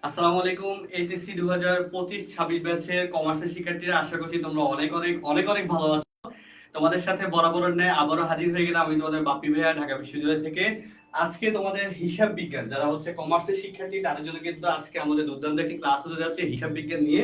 আসসালামু আলাইকুম। এইচএসসি 2025-26 ব্যাচের কমার্সের শিক্ষার্থীরা, আশা করছি তোমরা অনেক অনেক অনেক অনেক ভালো আছো। তোমাদের সাথে বরাবরের ন্যায় আবারও হাজির হয়ে গেলাম আমি, তোমাদের বাপ্পি ভাইয়া, ঢাকা বিশ্ববিদ্যালয় থেকে। আজকে তোমাদের হিসাব বিজ্ঞান, যারা হচ্ছে কমার্সের শিক্ষার্থী, তাদের জন্য কিন্তু আজকে আমাদের দুর্দান্ত একটি ক্লাস হতে যাচ্ছে হিসাব বিজ্ঞান নিয়ে।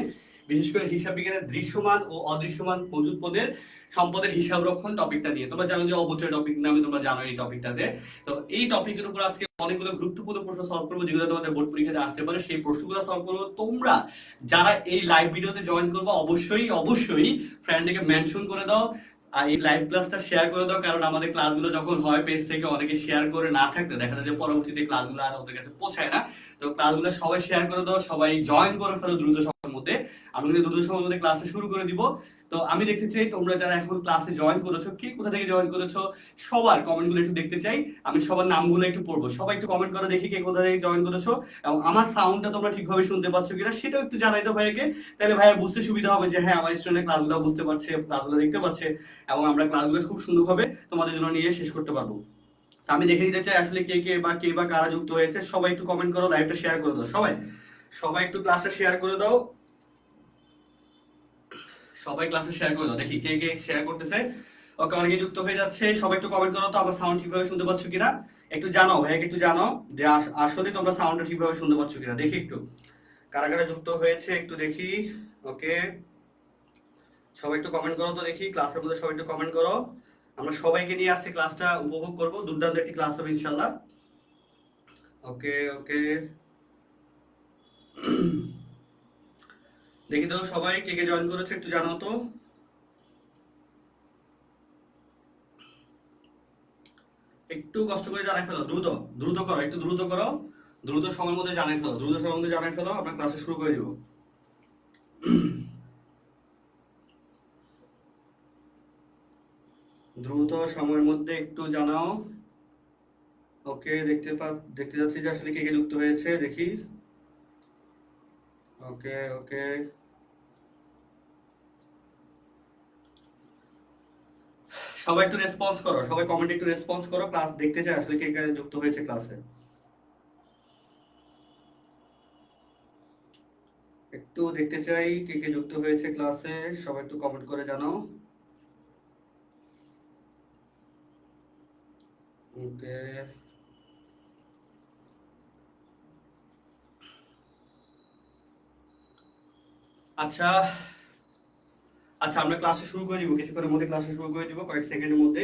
বিশেষ করে হিসাব বিজ্ঞানের দৃশ্যমান ও অদৃশ্যমান মজুদ পদের সম্পদের হিসাব রক্ষণ টপিকটা নিয়ে। তোমরা জানো যে অবচয় টপিক নামে তোমরা জানো এই টপিকটাতে। তো এই টপিকের উপর আজকে অনেকগুলো গুরুত্বপূর্ণ প্রশ্ন সলভ করবো, যেগুলো তোমাদের বোর্ড পরীক্ষাতে আসতে পারে। সেই প্রশ্নগুলো সলভ করবো। তোমরা যারা এই লাইভ ভিডিওতে জয়েন করবো, অবশ্যই অবশ্যই ফ্রেন্ডকে মেনশন করে দাও আর এই লাইভ ক্লাসটা শেয়ার করে দাও। কারণ আমাদের ক্লাসগুলো যখন হয় পেজ থেকে, অনেকে শেয়ার করে না থাকলে দেখা যায় যে পরবর্তীতে ক্লাসগুলো আর ওদের কাছে পৌঁছায় না। তো ক্লাসগুলো সবাই শেয়ার করে দাও, সবাই জয়েন করে ফেলো দ্রুত সময়ের মধ্যে। আমি কিন্তু দ্রুত সময়ের মধ্যে ক্লাসটা শুরু করে দিব। তো আমি দেখতে চাই তোমরা যারা এখন ক্লাসে জয়েন করেছো, কি কোথা থেকে জয়েন করেছো, সবার কমেন্টগুলো একটু দেখতে চাই। আমি সবার নামগুলো একটু পড়বো, সবাই একটু কমেন্ট করে দেখি কে কোথা থেকে জয়েন করেছো, এবং আমার সাউন্ডটা তোমরা ঠিকভাবে শুনতে পাচ্ছ কিনা সেটাও একটু জানাই দাও ভাইয়াকে। তাহলে ভাইয়া বুঝতে সুবিধা হবে যে হ্যাঁ, আমার স্টুডেন্ট ক্লাসগুলো বুঝতে পারছে, ক্লাসগুলো দেখতে পাচ্ছে, এবং আমরা ক্লাসগুলো খুব সুন্দরভাবে তোমাদের জন্য নিয়ে শেষ করতে পারবো। তো আমি দেখে নিতে চাই আসলে কে বা কারা যুক্ত হয়েছে। সবাই একটু কমেন্ট করো, লাইভটা শেয়ার করে দাও। সবাই সবাই একটু ক্লাসটা শেয়ার করে দাও। সবাই ক্লাসে শেয়ার করে দাও, দেখি কে কে শেয়ার করতেছে। ওকে, অনেকে যুক্ত হয়ে যাচ্ছে। সবাই একটু কমেন্ট করো তো আমার সাউন্ড ঠিকভাবে শুনতে পাচ্ছ কিনা। একটু জানাও ভাইয়াকে, একটু জানাও যে আসলে তোমরা সাউন্ডটা ঠিকভাবে শুনতে পাচ্ছ কিনা। দেখি একটু কারা কারা যুক্ত হয়েছে, একটু দেখি। ওকে, সবাই একটু কমেন্ট করো তো দেখি, ক্লাসের মধ্যে সবাই একটু কমেন্ট করো। আমরা সবাইকে নিয়ে আসছি, ক্লাসটা উপভোগ করব, দুর্দান্ত একটি ক্লাস হবে ইনশাল্লাহ। ওকে ওকে, দেখি তো সবাই কে কে জয়েন করেছে, একটু জানাও তো। একটু কষ্ট করে জানাই ফেলো, দ্রুত দ্রুত করো, একটু দ্রুত করো, দ্রুত সময়ের মধ্যে জানাই ফেলো, দ্রুত সময়ের মধ্যে জানাই ফেলো, আমরা ক্লাসে শুরু করে দিব। দ্রুত সময়ের মধ্যে একটু জানাও। ওকে, দেখতে যাচ্ছি যে আসলে কে কে যুক্ত হয়েছে, দেখি। ওকে ওকে, সবাই একটু রেসপন্স করো, সবাই কমেন্টে একটু রেসপন্স করো, ক্লাস দেখতে চাই আসলে কে কে যুক্ত হয়েছে ক্লাসে। একটু দেখতে চাই কে কে যুক্ত হয়েছে ক্লাসে, সবাই একটু কমেন্ট করে জানাও। ওকে, আচ্ছা আচ্ছা, আমরা ক্লাসে শুরু করে দিব, কিছুক্ষণের মধ্যে ক্লাসে শুরু করে দিব, কয়েক সেকেন্ডের মধ্যে।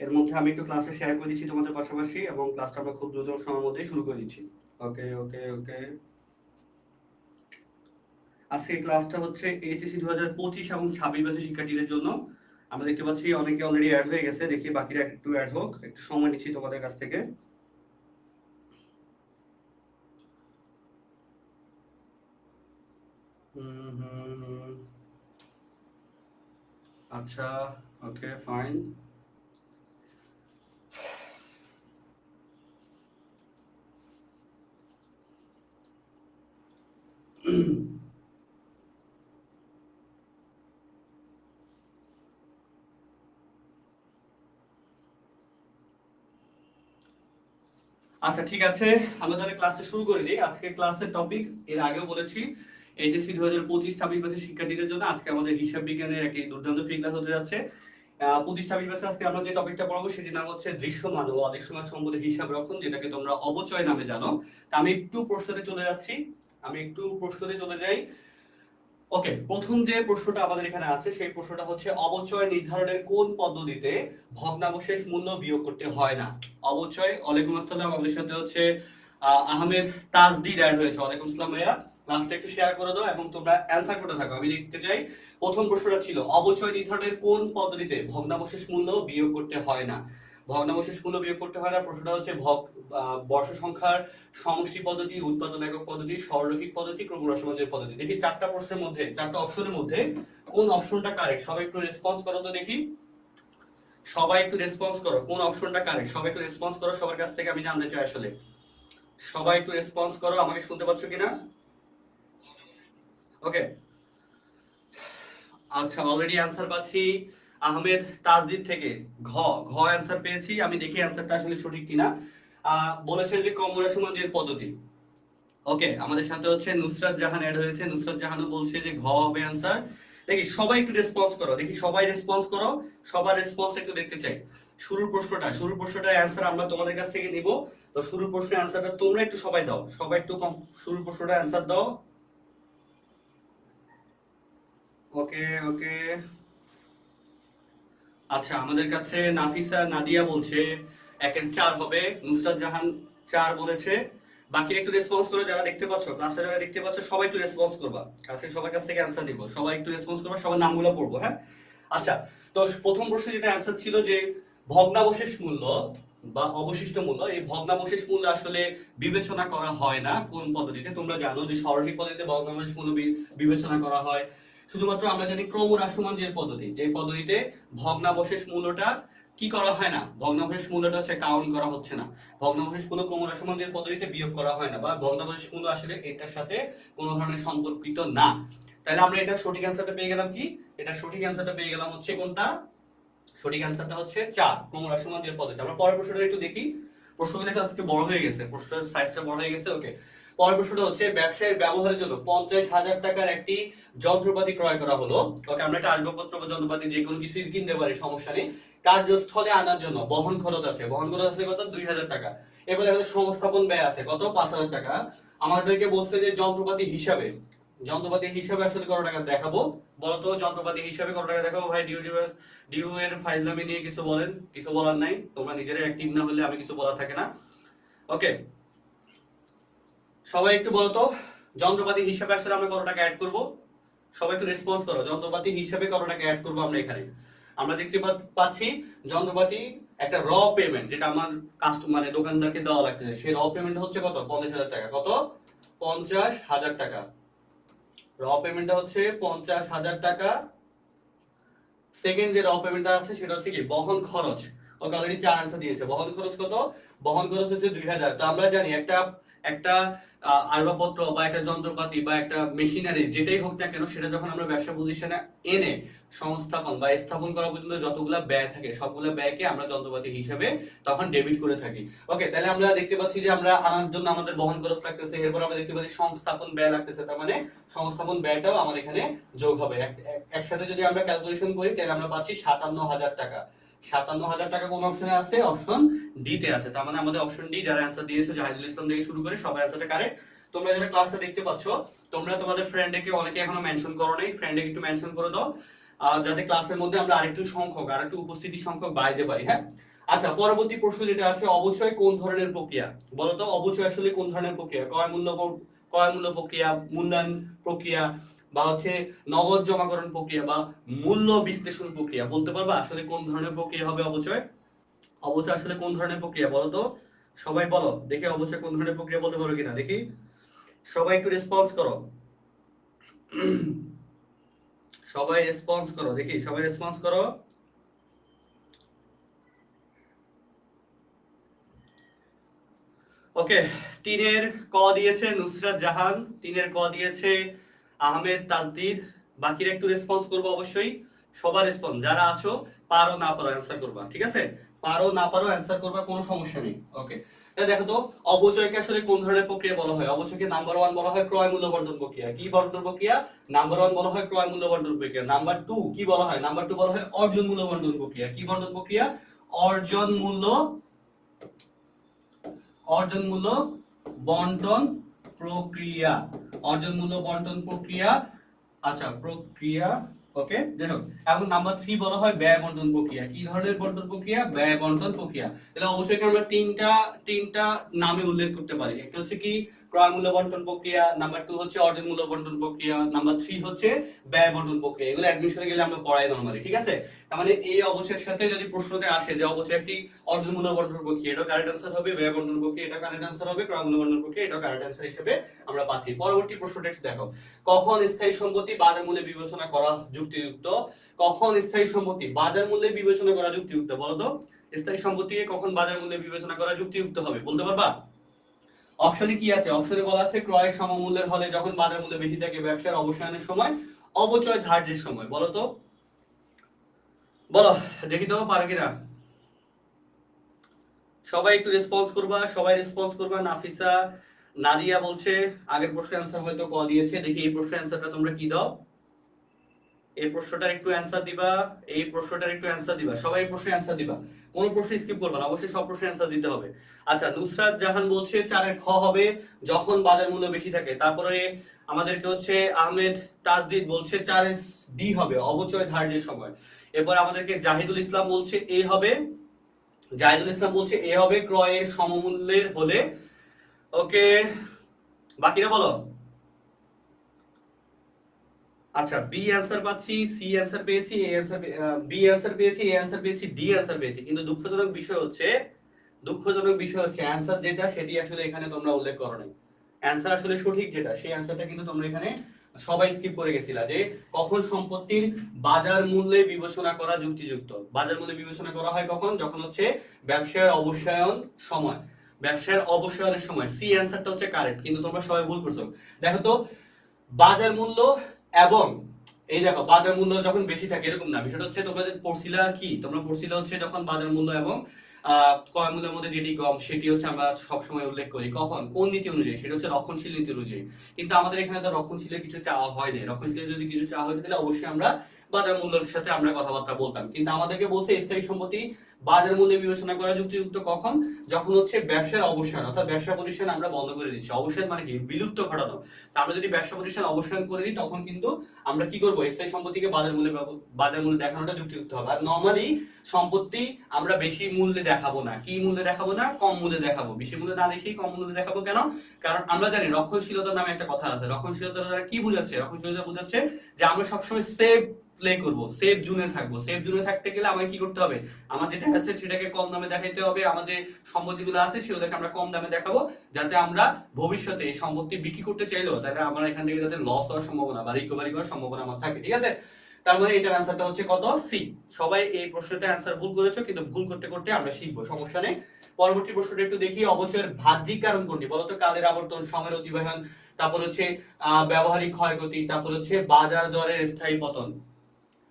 এর মধ্যে আমি একটু ক্লাসে শেয়ার করে দিচ্ছি তোমাদের পাশাপাশি, এবং ক্লাসটা আমরা খুব দ্রুত সময়ের মধ্যেই শুরু করে দিচ্ছি। ওকে ওকে ওকে, আজকে ক্লাসটা হচ্ছে এইচএসসি 2025 এবং 26 ব্যাচের শিক্ষার্থীদের জন্য। আমরা দেখতে পাচ্ছি অনেকে অলরেডি অ্যাড হয়ে গেছে, দেখি বাকিরা একটু অ্যাড হোক, একটু সময় নিচ্ছি তোমাদের কাছ থেকে। হুম হুম হুম, আচ্ছা, ওকে ফাইন। আচ্ছা ঠিক আছে, আমরা তাহলে ক্লাসটা শুরু করে দিই। আজকে ক্লাসের টপিক এর আগেও বলেছি, এইচএসসি 2025-26 ব্যাচের শিক্ষার্থীদের জন্য আজকে আমাদের হিসাব বিজ্ঞানের একটি দুর্দান্ত ফ্রি ক্লাস হতে যাচ্ছে। 25-26 ব্যাচে আজকে আমরা যে টপিকটা পড়বো সেটির নাম হচ্ছে দৃশ্যমান ও অদৃশ্যমান সম্পদের হিসাব রক্ষণ, যেটাকে তোমরা অবচয় নামে জানো। তা আমি একটু প্রশ্নতে চলে যাচ্ছি, আমি একটু প্রশ্নতে চলে যাই। ওকে, প্রথম যে প্রশ্নটা আমাদের এখানে আছে সেই প্রশ্নটা হচ্ছে অবচয় নির্ধারণের কোন পদ্ধতিতে ভগ্নাবশেষ মূল্য বিয়োগ করতে হয় না। অবচয়, ওয়ালাইকুম আসসালাম, আমাদের সাথে হচ্ছে আহমেদ তাজদিদ অ্যাড হয়েছে। ওয়ালাইকুম আসসালাম ভাইয়া, লাস্টে একটু শেয়ার করে দাও এবং তোমরা অ্যানসার করতে থাকো, আমি দেখতে চাই। প্রথম প্রশ্নটা ছিল অবচয় নির্ধারণের কোন পদ্ধতিতে ভগ্নাবশেষ মূল্য বিয়োগ করতে হয় না। ভগ্নাবশেষ মূল্য বিয়োগ করতে হয় না প্রশ্নটা হচ্ছে বর্ষ সংখ্যার সমষ্টি পদ্ধতি, উৎপাদন একক পদ্ধতি, সরলরৈখিক পদ্ধতি, ক্রমহ্রাসমানের পদ্ধতি। দেখি চারটা প্রশ্নের মধ্যে, চারটা অপশনের মধ্যে কোন অপশনটা কারেক্ট। সবাই একটু রেসপন্স করো তো দেখি, সবাই একটু রেসপন্স করো কোন অপশনটা কারেক্ট। সবাই একটু রেসপন্স করো, সবার কাছ থেকে আমি জানতে চাই আসলে। সবাই একটু রেসপন্স করো, আমাকে শুনতে পাচ্ছ কিনা। ওকে, আচ্ছা অলরেডি অ্যান্সার পাচ্ছি আহমেদ তাজদিদ থেকে। ঘ ঘ অ্যান্সার পেয়েছি, আমি দেখি অ্যান্সারটা আসলে সঠিক কিনা। বলেছে যে ক্রমরা সমাজের পদ্ধতি। ওকে, আমাদের সাথে হচ্ছে নুসরাত জাহান অ্যাড হয়েছে। নুসরাত জাহানও বলছে যে ঘ হবে আনসার। দেখি সবাই একটু রেসপন্স করো, দেখি সবাই রেসপন্স করো, সবার রেসপন্স একটু দেখতে চাই। শুরুর প্রশ্নটার অ্যান্সার আমরা তোমাদের কাছ থেকে নিব। তো শুরুর প্রশ্নের অ্যান্সারটা তোমরা একটু সবাই দাও, সবাই একটু শুরুর প্রশ্নটা অ্যান্সার দাও। ওকে ওকে, আচ্ছা আমাদের কাছে নাফিসা নাদিয়া বলছে 1-এর 4 হবে। নুসরাত জাহান 4 বলেছে। বাকি একটু রেসপন্স করো, যারা দেখতে পাচ্ছ, ক্লাসে যারা দেখতে পাচ্ছ সবাই একটু রেসপন্স করবা, কাছে সবার কাছ থেকে অ্যান্সার দিব, সবাই একটু রেসপন্স করবা, সবার নামগুলো পড়বো। হ্যাঁ, আচ্ছা, তো প্রথম প্রশ্নে যেটা অ্যান্সার ছিল যে ভগ্নাবশেষ মূল্য বা অবশিষ্ট মূল্য, এই ভগ্নাবশেষ মূল্য আসলে বিবেচনা করা হয় না কোন পদ্ধতিতে। তোমরা জানো যে সরলীক পদ্ধতিতে ভগ্নাবশেষ মূল্য বিবেচনা করা হয়। শুধুমাত্র আমরা জানি ক্রমহ্রাসমান যে পদ্ধতি, যে পদ্ধতিতে ভগ্নাবশেষ মূল্যটা কি করা হয় না, ভগ্নাবশেষ মূল্যটা হচ্ছে কাউন্ট করা হচ্ছে না। ভগ্নাবশেষ মূল্য ক্রমহ্রাসমান যে পদ্ধতিতে বিয়োগ করা হয় না, বা ভগ্নাবশেষ মূল্য আসলে এটার সাথে কোনো ধরনের সম্পর্কিত না। তাহলে আমরা এটা সঠিক অ্যান্সারটা পেয়ে গেলাম কি, এটা সঠিক অ্যান্সারটা পেয়ে গেলাম হচ্ছে কোনটা, সঠিক অ্যান্সারটা হচ্ছে 4 ক্রমহ্রাসমান যে পদ্ধতি। আমরা পরের প্রশ্নটা একটু দেখি। প্রশ্নগুলো আজকে বড় হয়ে গেছে, প্রশ্নের সাইজটা বড় হয়ে গেছে। ওকে, পরের প্রশ্নটা হচ্ছে ব্যবসায়ের ব্যবহারের জন্য 50,000 টাকার একটি যন্ত্রপাতি ক্রয় করা হলো। ওকে, আমরা একটা আসবাবপত্র বা যন্ত্রপাতি যে কোনো কিছুই কিনতে পারি, সমস্যা নেই। কার্যস্থলে আনার জন্য বহন খরচ আছে, বহন খরচ আছে কত, 2,000 টাকা। এরপর আমাদের সংস্থাপন ব্যয় আছে কত, 5,000 টাকা। আমাদেরকে বলছে যে যন্ত্রপাতি হিসাবে, যন্ত্রপাতি হিসাবে আসলে কত টাকা দেখাবো বলতো, যন্ত্রপাতি হিসাবে কত টাকা দেখাবো ভাই? ডিউ এর ফাইলনামি নিয়ে কিছু বলেন, কিছু বলার নাই, তোমরা নিজেরা অ্যাক্টিভ না হলে আমি কিছু বলার থাকে না। ওকে, সবাই একটু বলো তো যন্ত্রপাতি হিসাবে আসলে আমরা কত টাকা অ্যাড করব? সবাই একটু রেসপন্স করো, যন্ত্রপাতি হিসাবে কত টাকা অ্যাড করব আমরা এখানে? আমরা দেখতে পাচ্ছি যন্ত্রপাতি একটা র পেমেন্ট, যেটা আমার কাস্টমার দোকানদারকে দেওয়া লাগতেছে, সেই র পেমেন্ট হচ্ছে কত, 50,000 টাকা। কত, 50,000 টাকা। র পেমেন্টটা হচ্ছে 50,000 টাকা। সেকেন্ড যে র পেমেন্টটা আছে সেটা হচ্ছে কি, বহন খরচ। ওকে, অলরেডি 4 আনসার দিয়েছে। বহন খরচ কত, বহন খরচ হচ্ছে 2,000। তো আমরা জানি একটা একটা আসবাবপত্র বা একটা যন্ত্রপাতি বা একটা মেশিনারি যেটাই হোক না কেন, সেটা যখন আমরা ব্যবসা প্রতিষ্ঠানে এনে সংস্থাপন বা স্থাপন করা পর্যন্ত যতগুলা ব্যয় থাকে, সবগুলা ব্যয়কে আমরা যন্ত্রপাতি হিসেবে তখন ডেবিট করে থাকি। ওকে, তাহলে আমরা দেখতে পাচ্ছি যে আমরা আনার জন্য আমাদের বহন খরচ লাগতেছে, এরপর আমরা দেখতে পাচ্ছি সংস্থাপন ব্যয় লাগতেছে, তার মানে সংস্থাপন ব্যয়টাও আমার এখানে যোগ হবে। একসাথে যদি আমরা ক্যালকুলেশন করি তাহলে আমরা পাচ্ছি 57,000 টাকা। 57,000 টাকা কোন অপশনে আছে? অপশন ডি তে আছে। তার মানে আমাদের অপশন ডি, যারা অ্যান্সার দিয়েছে জাহিদুল ইসলাম থেকে শুরু করে সবার অ্যান্সারটা কারেক্ট। তোমরা যারা ক্লাসটা দেখতে পাচ্ছ, তোমরা তোমাদের ফ্রেন্ডকে, অনেকে এখনো মেনশন করো নাই, ফ্রেন্ডকে একটু মেনশন করে দাও, যাতে ক্লাসের মধ্যে আমরা আরেকটু সংখ্যক, আরেকটু উপস্থিতি সংখ্যক বাড়াইতে পারি। হ্যাঁ, আচ্ছা, পরবর্তী প্রশ্ন যেটা আছে, অবচয় কোন ধরনের প্রক্রিয়া? বলতো অবচয় আসলে কোন ধরনের প্রক্রিয়া? ক্রয় মূল্য প্রক্রিয়া, মূল্যায়ন প্রক্রিয়া, বা হচ্ছে নগদ জমাকরণ প্রক্রিয়া, বা মূল্য বিশ্লেষণ প্রক্রিয়া? বলতে পারবা আসলে কোন ধরনের প্রক্রিয়া হবে অবচয়? অবচয় আসলে কোন ধরনের প্রক্রিয়া বলো তো? সবাই বলো দেখি, অবচয় কোন ধরনের প্রক্রিয়া বলতে পারো কিনা দেখি। সবাই একটু রেসপন্স করো, সবাই রেসপন্স করো দেখি, সবাই রেসপন্স করো। ওকে, 3-এর ক দিয়েছে নুসরাত জাহান, 3-এর ক দিয়েছে আহমেদ তাজদিদ। বাকিরা একটু রেসপন্স করবো অবশ্যই। সবার রেসপন্স, যারা আছো পারো না পারো অ্যান্সার করবা, ঠিক আছে? পারো না পারো অ্যান্সার করবা, কোনো সমস্যা নেই। ওকে, দেখো তো অবচয়কে আসলে কোন ধরনের প্রক্রিয়া বলা হয়? অবচয়কে নাম্বার 1 বলা হয় ক্রয় মূল্য বন্টন প্রক্রিয়া। কি বন্টন প্রক্রিয়া? নাম্বার 1 বলা হয় ক্রয় মূল্য বন্টন প্রক্রিয়া। নাম্বার 2 কি বলা হয়? নাম্বার 2 বলা হয় অর্জন মূল্য বন্টন প্রক্রিয়া। কি বন্টন প্রক্রিয়া? অর্জন মূল্য বন্টন প্রক্রিয়া। অর্জন মূল্য বন্টন প্রক্রিয়া, আচ্ছা প্রক্রিয়া। ওকে, যাই হোক, এখন নাম্বার 3 বলা হয় ব্যয় বন্টন প্রক্রিয়া। কি ধরনের বন্টন প্রক্রিয়া? ব্যয় বন্টন প্রক্রিয়া। তাহলে অবশ্যই আমরা তিনটা নামে উল্লেখ করতে পারি। একটা হচ্ছে কি, ক্রয় মূল্য বন্টন প্রক্রিয়া, নাম্বার 2 হচ্ছে অর্জন মূল্য বন্টন প্রক্রিয়া, নাম্বার 3 হচ্ছে ব্যয় বন্টন প্রক্রিয়া। এগুলো অ্যাডমিশনে গেলে আমরা পড়াই নরমালি, ঠিক আছে? তার মানে এই অবচয়ের সাথে যদি প্রশ্নতে আসে যে অবচয় একটি অর্জন মূল্য বন্টন প্রক্রিয়া, এটা কারেক্ট आंसर হবে। ব্যয় বন্টন প্রক্রিয়া, এটা কারেক্ট आंसर হবে। ক্রয় মূল্য বন্টন প্রক্রিয়া, এটা কারেক্ট आंसर হিসেবে আমরা পাচ্ছি। পরবর্তী প্রশ্নটা একটু দেখো, কখন স্থায়ী সম্পত্তি বাজার মূল্যে বিবেচনা করা যুক্তিযুক্ত? কখন স্থায়ী সম্পত্তি বাজার মূল্যে বিবেচনা করা যুক্তিযুক্ত বলো তো? স্থায়ী সম্পত্তিকে কখন বাজার মূল্যে বিবেচনা করা যুক্তিযুক্ত হবে বলতে পারবা? অপশনে কি আছে? অপশনে বলা আছে ক্রয়ের সমমূল্যের হলে যখন বাজার মূল্য বেশি থাকে, ব্যবসার অবসানের সময়, অবচয় ধার্যের সময়। বলো তো, বলো দেখি তো পারো কিনা। সবাই একটু রেসপন্স করবা, সবাই রেসপন্স করবা। নাফিসা নাদিয়া বলছে আগের প্রশ্নের অ্যান্সার হয়তো ক দিয়েছে, দেখি এই প্রশ্নের অ্যান্সারটা তোমরা কি দাও। এই প্রশ্নটার একটু অ্যান্সার দিবা, এই প্রশ্নটার একটু অ্যান্সার দিবা, সবাই এই প্রশ্নের অ্যান্সার দিবা, কোন প্রশ্ন স্কিপ করবা না, অবশ্যই সব প্রশ্নের অ্যান্সার দিতে হবে। আচ্ছা, নুসরাত জাহান বলছে 4-এর খ হবে যখন বাজার মূল্য বেশি থাকে। তারপরে আমাদেরকে হচ্ছে আহমেদ তাজদিদ বলছে 4-এর ডি হবে অবচয় ধার্যের সময়। এরপর আমাদেরকে জাহিদুল ইসলাম বলছে এ হবে, জাহিদুল ইসলাম বলছে এ হবে ক্রয়ের সমমূল্যের হলে। ওকে, বাকিরা বলো। আচ্ছা, বি অ্যানসার পাচ্ছি, সি অ্যানসার পেয়েছি, এ অ্যানসার, বি অ্যানসার পেয়েছি, এ অ্যানসার পেয়েছি, ডি অ্যানসার পেয়েছি। কিন্তু দুঃখজনক বিষয় হচ্ছে, দুঃখজনক বিষয় হচ্ছে অ্যানসার যেটা সেটি আসলে এখানে তোমরা উল্লেখ করো নাই। অ্যানসার আসলে সঠিক যেটা সেই অ্যানসারটা কিন্তু তোমরা এখানে সবাই স্কিপ করে গেছিলা, যে কখন সম্পত্তির বাজার মূল্যে বিবেচনা করা যুক্তিযুক্ত। বাজার মূল্যে বিবেচনা করা হয় কখন, যখন হচ্ছে ব্যবসায়ের অবসায়ন সময়, ব্যবসায়ের অবসায়নের সময়। সি অ্যানসারটা হচ্ছে কারেক্ট, কিন্তু তোমরা সবাই ভুল করছো। দেখো তো, বাজার মূল্য এবং এই দেখো বাজার মূল্য যখন বেশি থাকে এরকম না, বিষয়টা হচ্ছে তোমরা যে পড়ছিলা কি, তোমরা পড়ছিলা হচ্ছে যখন বাজার মূল্য এবং ক্রয় মূল্যের মধ্যে যেটি কম সেটি হচ্ছে আমরা সবসময় উল্লেখ করি, কখন কোন নীতি অনুযায়ী, সেটা হচ্ছে রক্ষণশীল নীতি অনুযায়ী। কিন্তু আমাদের এখানে তো রক্ষণশীলের কিছু চাওয়া হয় না, রক্ষণশীলের যদি কিছু চাওয়া হতো তাহলে অবশ্যই আমরা বাজার মূল্যের সাথে আমরা কথাবার্তা বলতাম। কিন্তু আমাদেরকে বলছে স্থায়ী সম্পত্তি বাজার মূল্যে বিবেচনা করা যুক্তিযুক্ত কখন, যখন হচ্ছে ব্যবসার অবসান, অর্থাৎ ব্যবসা প্রতিষ্ঠান আমরা বন্ধ করে দিচ্ছি। অবসান মানে কি, বিলুপ্ত ঘটানো। তা আমরা যদি ব্যবসা প্রতিষ্ঠান অবসান করে দিই তখন কিন্তু আমরা কি করবো, স্থায়ী সম্পত্তিকে বাজার মূল্যে দেখানোটা যুক্তিযুক্ত হবে। আর নরমালি সম্পত্তি আমরা বেশি মূল্যে দেখাবো না, কি মূল্যে দেখাবো না, কম মূল্যে দেখাবো। বেশি মূল্যে না দেখি কম মূল্যে দেখাবো। কেন? কারণ আমরা জানি রক্ষণশীলতা নামে একটা কথা আছে। রক্ষণশীলতা দ্বারা কি বোঝাচ্ছে, রক্ষণশীলতা বোঝাচ্ছে যে আমরা সবসময় সেফ প্লে করব, সেফ জোনে থাকবো। সেফ জোনে থাকতে গেলে আমাকে কি করতে হবে, আমার যেটা আছে সেটাকে কম দামে দেখাইতে হবে, আমাদের সম্পত্তিগুলো আছে সেগুলোকে আমরা কম দামে দেখাবো, যাতে আমরা ভবিষ্যতে এই সম্পত্তি বিক্রি করতে চাইলেও তাহলে আমরা এখান থেকে যাতে লস হওয়ার সম্ভাবনা বা রিকভারি করার সম্ভাবনা আমার থাকে। ঠিক আছে, তার মানে এটার অ্যান্সারটা হচ্ছে কত, সি। সবাই এই প্রশ্নটা অ্যান্সার ভুল করেছো, কিন্তু ভুল করতে করতে আমরা শিখবো, সমস্যা নেই। পরবর্তী প্রশ্নটা একটু দেখি, অবচয়ের বাহ্যিক কারণ কোনটি বলতো? কালের আবর্তন, সময়ের অতিবাহন, তারপর হচ্ছে ব্যবহারিক ক্ষয়ক্ষতি, তারপর হচ্ছে বাজার দরের স্থায়ী পতন।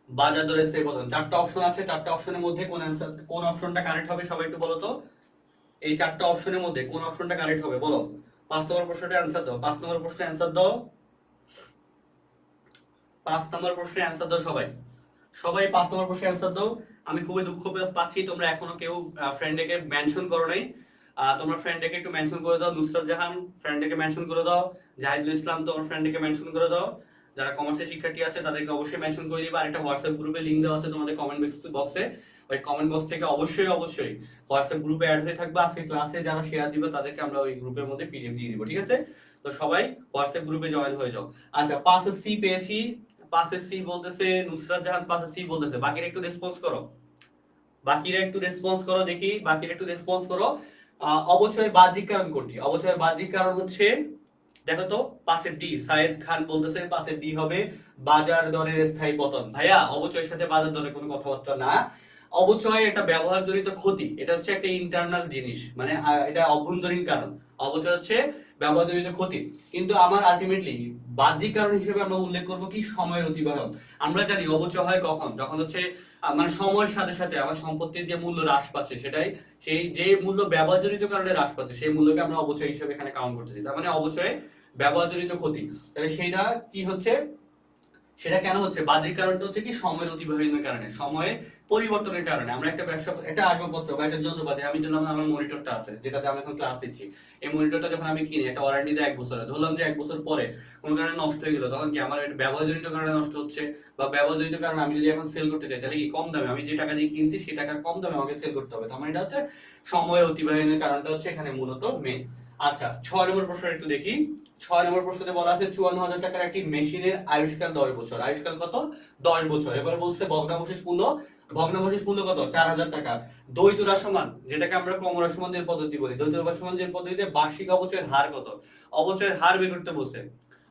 বাজার দরের স্থায়ী পতন, চারটা অপশন আছে, চারটা অপশনের মধ্যে কোন অ্যান্সার, কোন অপশনটা কারেক্ট হবে সবাই একটু বলো তো। এই চারটা অপশনের মধ্যে কোন অপশনটা কারেক্ট হবে বলো। 5 নম্বর প্রশ্নটা অ্যান্সার দাও, 5 নম্বর প্রশ্নের অ্যান্সার দাও, 5 নম্বর প্রশ্নের অ্যান্সার দাও সবাই, সবাই 5 নম্বর প্রশ্নের অ্যান্সার দাও। আমি খুবই দুঃখ পাচ্ছি তোমরা এখনো কেউ ফ্রেন্ডকে মেনশন করো নাই। তোমরা ফ্রেন্ডকে একটু মেনশন করে দাও। নুসরাত জাহান ফ্রেন্ডকে মেনশন করে দাও, জাহিদুল ইসলাম তোমার ফ্রেন্ডকে মেনশন করে দাও। যারা কমার্সের শিক্ষার্থী আছে তাদেরকে অবশ্যই মেনশন করে দিবা। আর একটা হোয়াটসঅ্যাপ গ্রুপে লিংক দেওয়া আছে তোমাদের কমেন্ট বক্সে, ওই কমেন্ট বক্স থেকে অবশ্যই অবশ্যই হোয়াটসঅ্যাপ গ্রুপে অ্যাড হয়ে থাকবা। আজকে ক্লাসে যারা শেয়ার দিবে তাদেরকে আমরা ওই গ্রুপের মধ্যে পিডিএফ দিয়ে দিব, ঠিক আছে? তো সবাই হোয়াটসঅ্যাপ গ্রুপে জয়েন হয়ে যাও। আচ্ছা, 5 সি পেয়েছি, 5 সি বলতেছে নুসরাত জাহান, 5 সি বলতেছে। বাকিরা একটু রেসপন্স করো, বাকিরা একটু রেসপন্স করো দেখি, বাকিরা একটু রেসপন্স করো। অবচয়ের বাহ্যিক কারণ কোনটি? অবচয়ের বাহ্যিক কারণ হচ্ছে, দেখো তো, 5 ডি। সায়েদ খান বলতেছে 5 ডি হবে বাজার দরের স্থায়ী পতন। ভাইয়া, অবচয়ের সাথে বাজার দরের কোনো কথাবার্তা না। অবচয় এটা ব্যবহারজনিত ক্ষতি, এটা হচ্ছে একটা ইন্টারনাল জিনিস, মানে এটা অভ্যন্তরীণ কারণ। অবচয় হচ্ছে ব্যবহারজনিত ক্ষতি, কিন্তু আমার আলটিমেটলি বাহ্যিক কারণ হিসেবে আমরা উল্লেখ করব কি, সময়ের অতিবাহন। আমরা জানি অবচয় হয় কখন, যখন হচ্ছে মানে সময়ের সাথে সাথে আমার সম্পত্তির যে মূল্য হ্রাস পাচ্ছে, সেটাই সেই যে মূল্য ব্যবহারজনিত কারণে হ্রাস পাচ্ছে সেই মূল্যকে আমরা অবচয় হিসেবে এখানে কাউন্ট করতেছি। তার মানে অবচয়ে ব্যবহারজনিত ক্ষতি, তাহলে সেটা কি হচ্ছে, সেটা কেন হচ্ছে, বাহ্যিক কারণটা হচ্ছে কি, সময়ের অতিবাহনের কারণে, সময়ে পরিবর্তনের কারণে। আমরা একটা ব্যবসা, একটা আসবাবপত্র বা একটা যন্ত্রপাতি, আমি ধরলাম আমার মনিটরটা আছে যেটাতে আমি এখন ক্লাস দিচ্ছি, এই মনিটরটা যখন আমি কিনি একটা ওয়ারেন্টি দেয় 1 বছরের, ধরলাম যে 1 বছর পরে কোনো কারণে নষ্ট হয়ে গেল, তখন কি আমার এটা ব্যবহারজনিত কারণে নষ্ট হচ্ছে, বা ব্যবহারজনিত কারণে আমি যদি এখন সেল করতে চাই তাহলে কি কম দামে, আমি যে টাকা দিয়ে কিনছি সেই টাকার কম দামে আমাকে সেল করতে হবে। তার মানে এটা হচ্ছে সময়ের অতিবাহনের কারণটা হচ্ছে এখানে মূলত মেইন। আচ্ছা, 6 নম্বর প্রশ্ন একটু দেখি। 6 নম্বর প্রশ্নতে বলা আছে 54,000 টাকার একটি মেশিনের আয়ুষ্কাল 10 বছর। আয়ুষ্কাল কত? 10 বছর। এবার বলছে ভগ্নাবশেষ মূল্য, ভগ্নাবশেষ মূল্য কত? 4,000 টাকা। দ্বৈত রাশমান, যেটাকে আমরা ক্রমরাশমানের পদ্ধতি বলি, দ্বৈত রাশমানের পদ্ধতিতে বার্ষিক অবচয়ের হার কত? অবচয়ের হার বের করতে বলছে।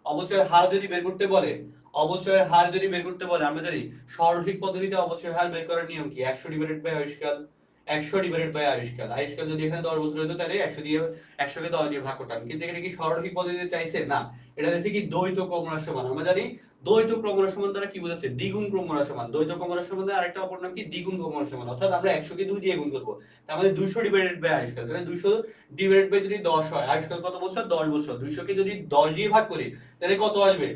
অবচয়ের হার যদি বের করতে বলে, অবচয়ের হার যদি বের করতে বলে, আমরা জানি সরলরৈখিক পদ্ধতিতে অবচয়ের হার বের করার নিয়ম কি, 100 ডিভাইডেড বাই আয়ুষ্কাল। 100 ডিভাইডেড বাই আয়ুষ্কাল। আয়ুষ্কাল যদি এখানে 10 বছর হতো তাহলে 100কে 10 দিয়ে ভাগ করতাম, কিন্তু এটা কি সরলরৈখিক পদ্ধতিতে চাইছে? না, এটা চাইছে কি দ্বৈত ক্রমহ্রাসমান। আমরা জানি দ্বৈত ক্রমহ্রাসমান দ্বারা কি বোঝাচ্ছে? দ্বিগুণ ক্রমহ্রাসমান। দ্বৈত ক্রমহ্রাসমানের আরেকটা অপর নাম কি? দ্বিগুণ ক্রমহ্রাসমান। অর্থাৎ আমরা 100কে 2 দিয়ে গুণ করব, তার মানে 200 ডিভাইডেড বাই আয়ুষ্কাল। তাহলে 200 ডিভাইডেড বাই যদি 10 হয়, আয়ুষ্কাল কত বছর? 10 বছর। 200কে যদি 10 দিয়ে ভাগ করি তাহলে কত আসবে?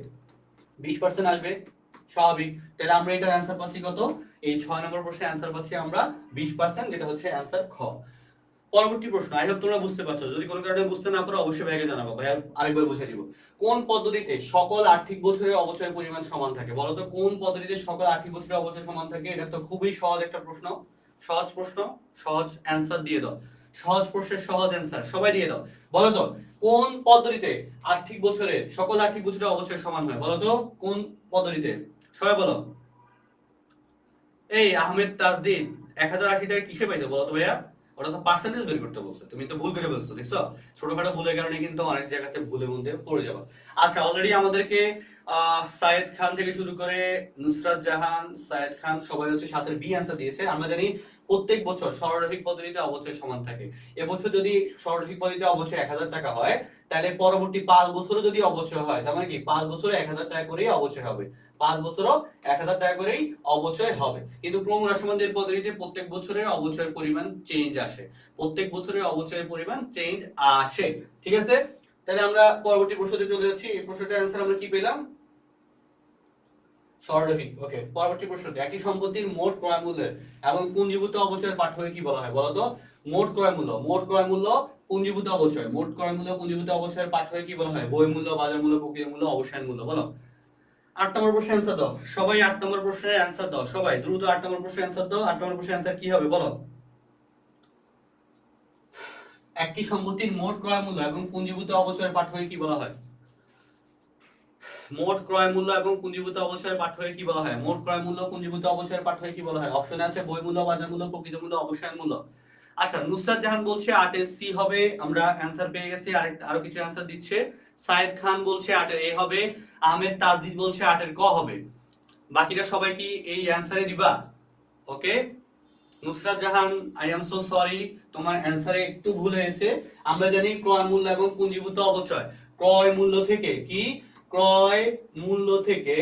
20% আসবে, স্বাভাবিক। তাহলে আমরা এটার অ্যানসার পাচ্ছি কত? এই 6 নম্বর প্রশ্নের অ্যানসার পাচ্ছি আমরা 20%, যেটা হচ্ছে অ্যানসার খ। পরবর্তী প্রশ্ন, আই হোপ তোমরা বুঝতে পারছো। যদি কোনো কারণে বুঝতে না পারো অবশ্যই ভাইকে জানাবো, ভাই আরেকবার বুঝিয়ে দিব। কোন পদ্ধতিতে সকল আর্থিক বছরের অবচয়ের পরিমাণ সমান থাকে? বলো তো কোন পদ্ধতিতে সকল আর্থিক বছরের অবচয় সমান থাকে? এটা তো খুবই সহজ একটা প্রশ্ন, সহজ প্রশ্ন, সহজ অ্যানসার দিয়ে দাও। সহজ প্রশ্নের সহজ অ্যানসার সবাই দিয়ে দাও। বলো তো কোন পদ্ধতিতে আর্থিক বছরের সকল আর্থিক বছরের অবচয় সমান হয়? বলো তো কোন পদ্ধতিতে? সবাই বলো। এই আহমেদ তাজদিন 1080 টাকা কিসে পাইছো বলো তো ভাইয়া? ওটা তো পার্সেন্টেজ বের করতে বলছে, তুমি তো ভুল করে বলছো। দেখছো, ছোটখাটো ভুলের কারণে কিন্তু অনেক জায়গাতে ভুলের মধ্যে পড়ে যাবে। আচ্ছা, অলরেডি আমাদেরকে সায়েদ খান থেকে শুরু করে নুসরাত জাহান, সায়েদ খান সবাই হচ্ছে 7 এর বি অ্যানসার দিয়েছে। আমরা জানি প্রত্যেক বছর সরলরৈখিক পদ্ধতিতে অবচয় সমান থাকে। এবছর যদি সরলরৈখিক পদ্ধতিতে অবচয় 1000 টাকা হয়, তাহলে পরবর্তী 5 বছরে যদি অবচয় হয়, তার মানে কি 5 বছরে 1000 টাকা করেই অবচয় হবে। 5 বছরও 1000 টাকা করেই অবচয় হবে। কিন্তু ক্রমহ্রাসমানদের পদ্ধতিতে প্রত্যেক বছরের অবচয়ের পরিমাণ চেঞ্জ আসে। প্রত্যেক বছরের অবচয়ের পরিমাণ চেঞ্জ আসে। ঠিক আছে, তাহলে আমরা পরবর্তী প্রশ্নতে চলে যাচ্ছি। এই প্রশ্নটার অ্যানসার আমরা কি পেলাম? সরলরৈখিক। ওকে, পরবর্তী প্রশ্নতে, একটি সম্পত্তির মোট ক্রয় মূল্যের এবং পুঞ্জীভূত অবচয়ের পার্থক্য কি বলা হয়? বলো তো মোট ক্রয় মূল্য, মোট ক্রয় মূল্য, পুঞ্জীভূত অবচয়, মোট ক্রয় মূল্য, পুঞ্জীভূত অবচয়ের পার্থক্য কি বলা হয়? বই মূল্য, বাজার মূল্য, প্রক্রিয়া মূল্য, অবসান মূল্য। বলো। 8 নম্বর প্রশ্নের অ্যানসার দাও সবাই। 8 নম্বর প্রশ্নের অ্যানসার দাও সবাই, দ্রুত 8 নম্বর প্রশ্নের অ্যানসার দাও। 8 নম্বর প্রশ্নের অ্যানসার কি হবে বলো? একটি সম্পত্তির মোট ক্রয় মূল্য এবং পুঞ্জীভূত অবচয়ের পার্থক্য কি বলা হয়? মোট ক্রয় মূল্য এবং পুঞ্জীভূত অবচয়ের পার্থক্য কি বলা হয়? মোট ক্রয় মূল্য, পুঞ্জীভূত অবচয়ের পার্থক্য কি বলা হয়? অপশনে আছে বই মূল্য, বাজার মূল্য, প্রকৃত মূল্য, অবসান মূল্য। আচ্ছা, নুসরাত জাহান বলছে 8 এর সি হবে, আমরা অ্যানসার পেয়ে গেছি। আরো কিছু অ্যানসার দিচ্ছে। সায়েদ খান বলছে 8 এর এ হবে। আহমেদ তাজদিদ বলছে 8 এর ক হবে। বাকিরা সবাই কি এই অ্যানসারে দিবা? ওকে, Nusrat Jahan, I am so sorry, তোমার অ্যানসারে একটু ভুল হয়েছে। আমরা জানি ক্রয় মূল্য এবং পুঞ্জীভূত অবচয়, ক্রয় মূল্য থেকে কি, ক্রয় মূল্য থেকে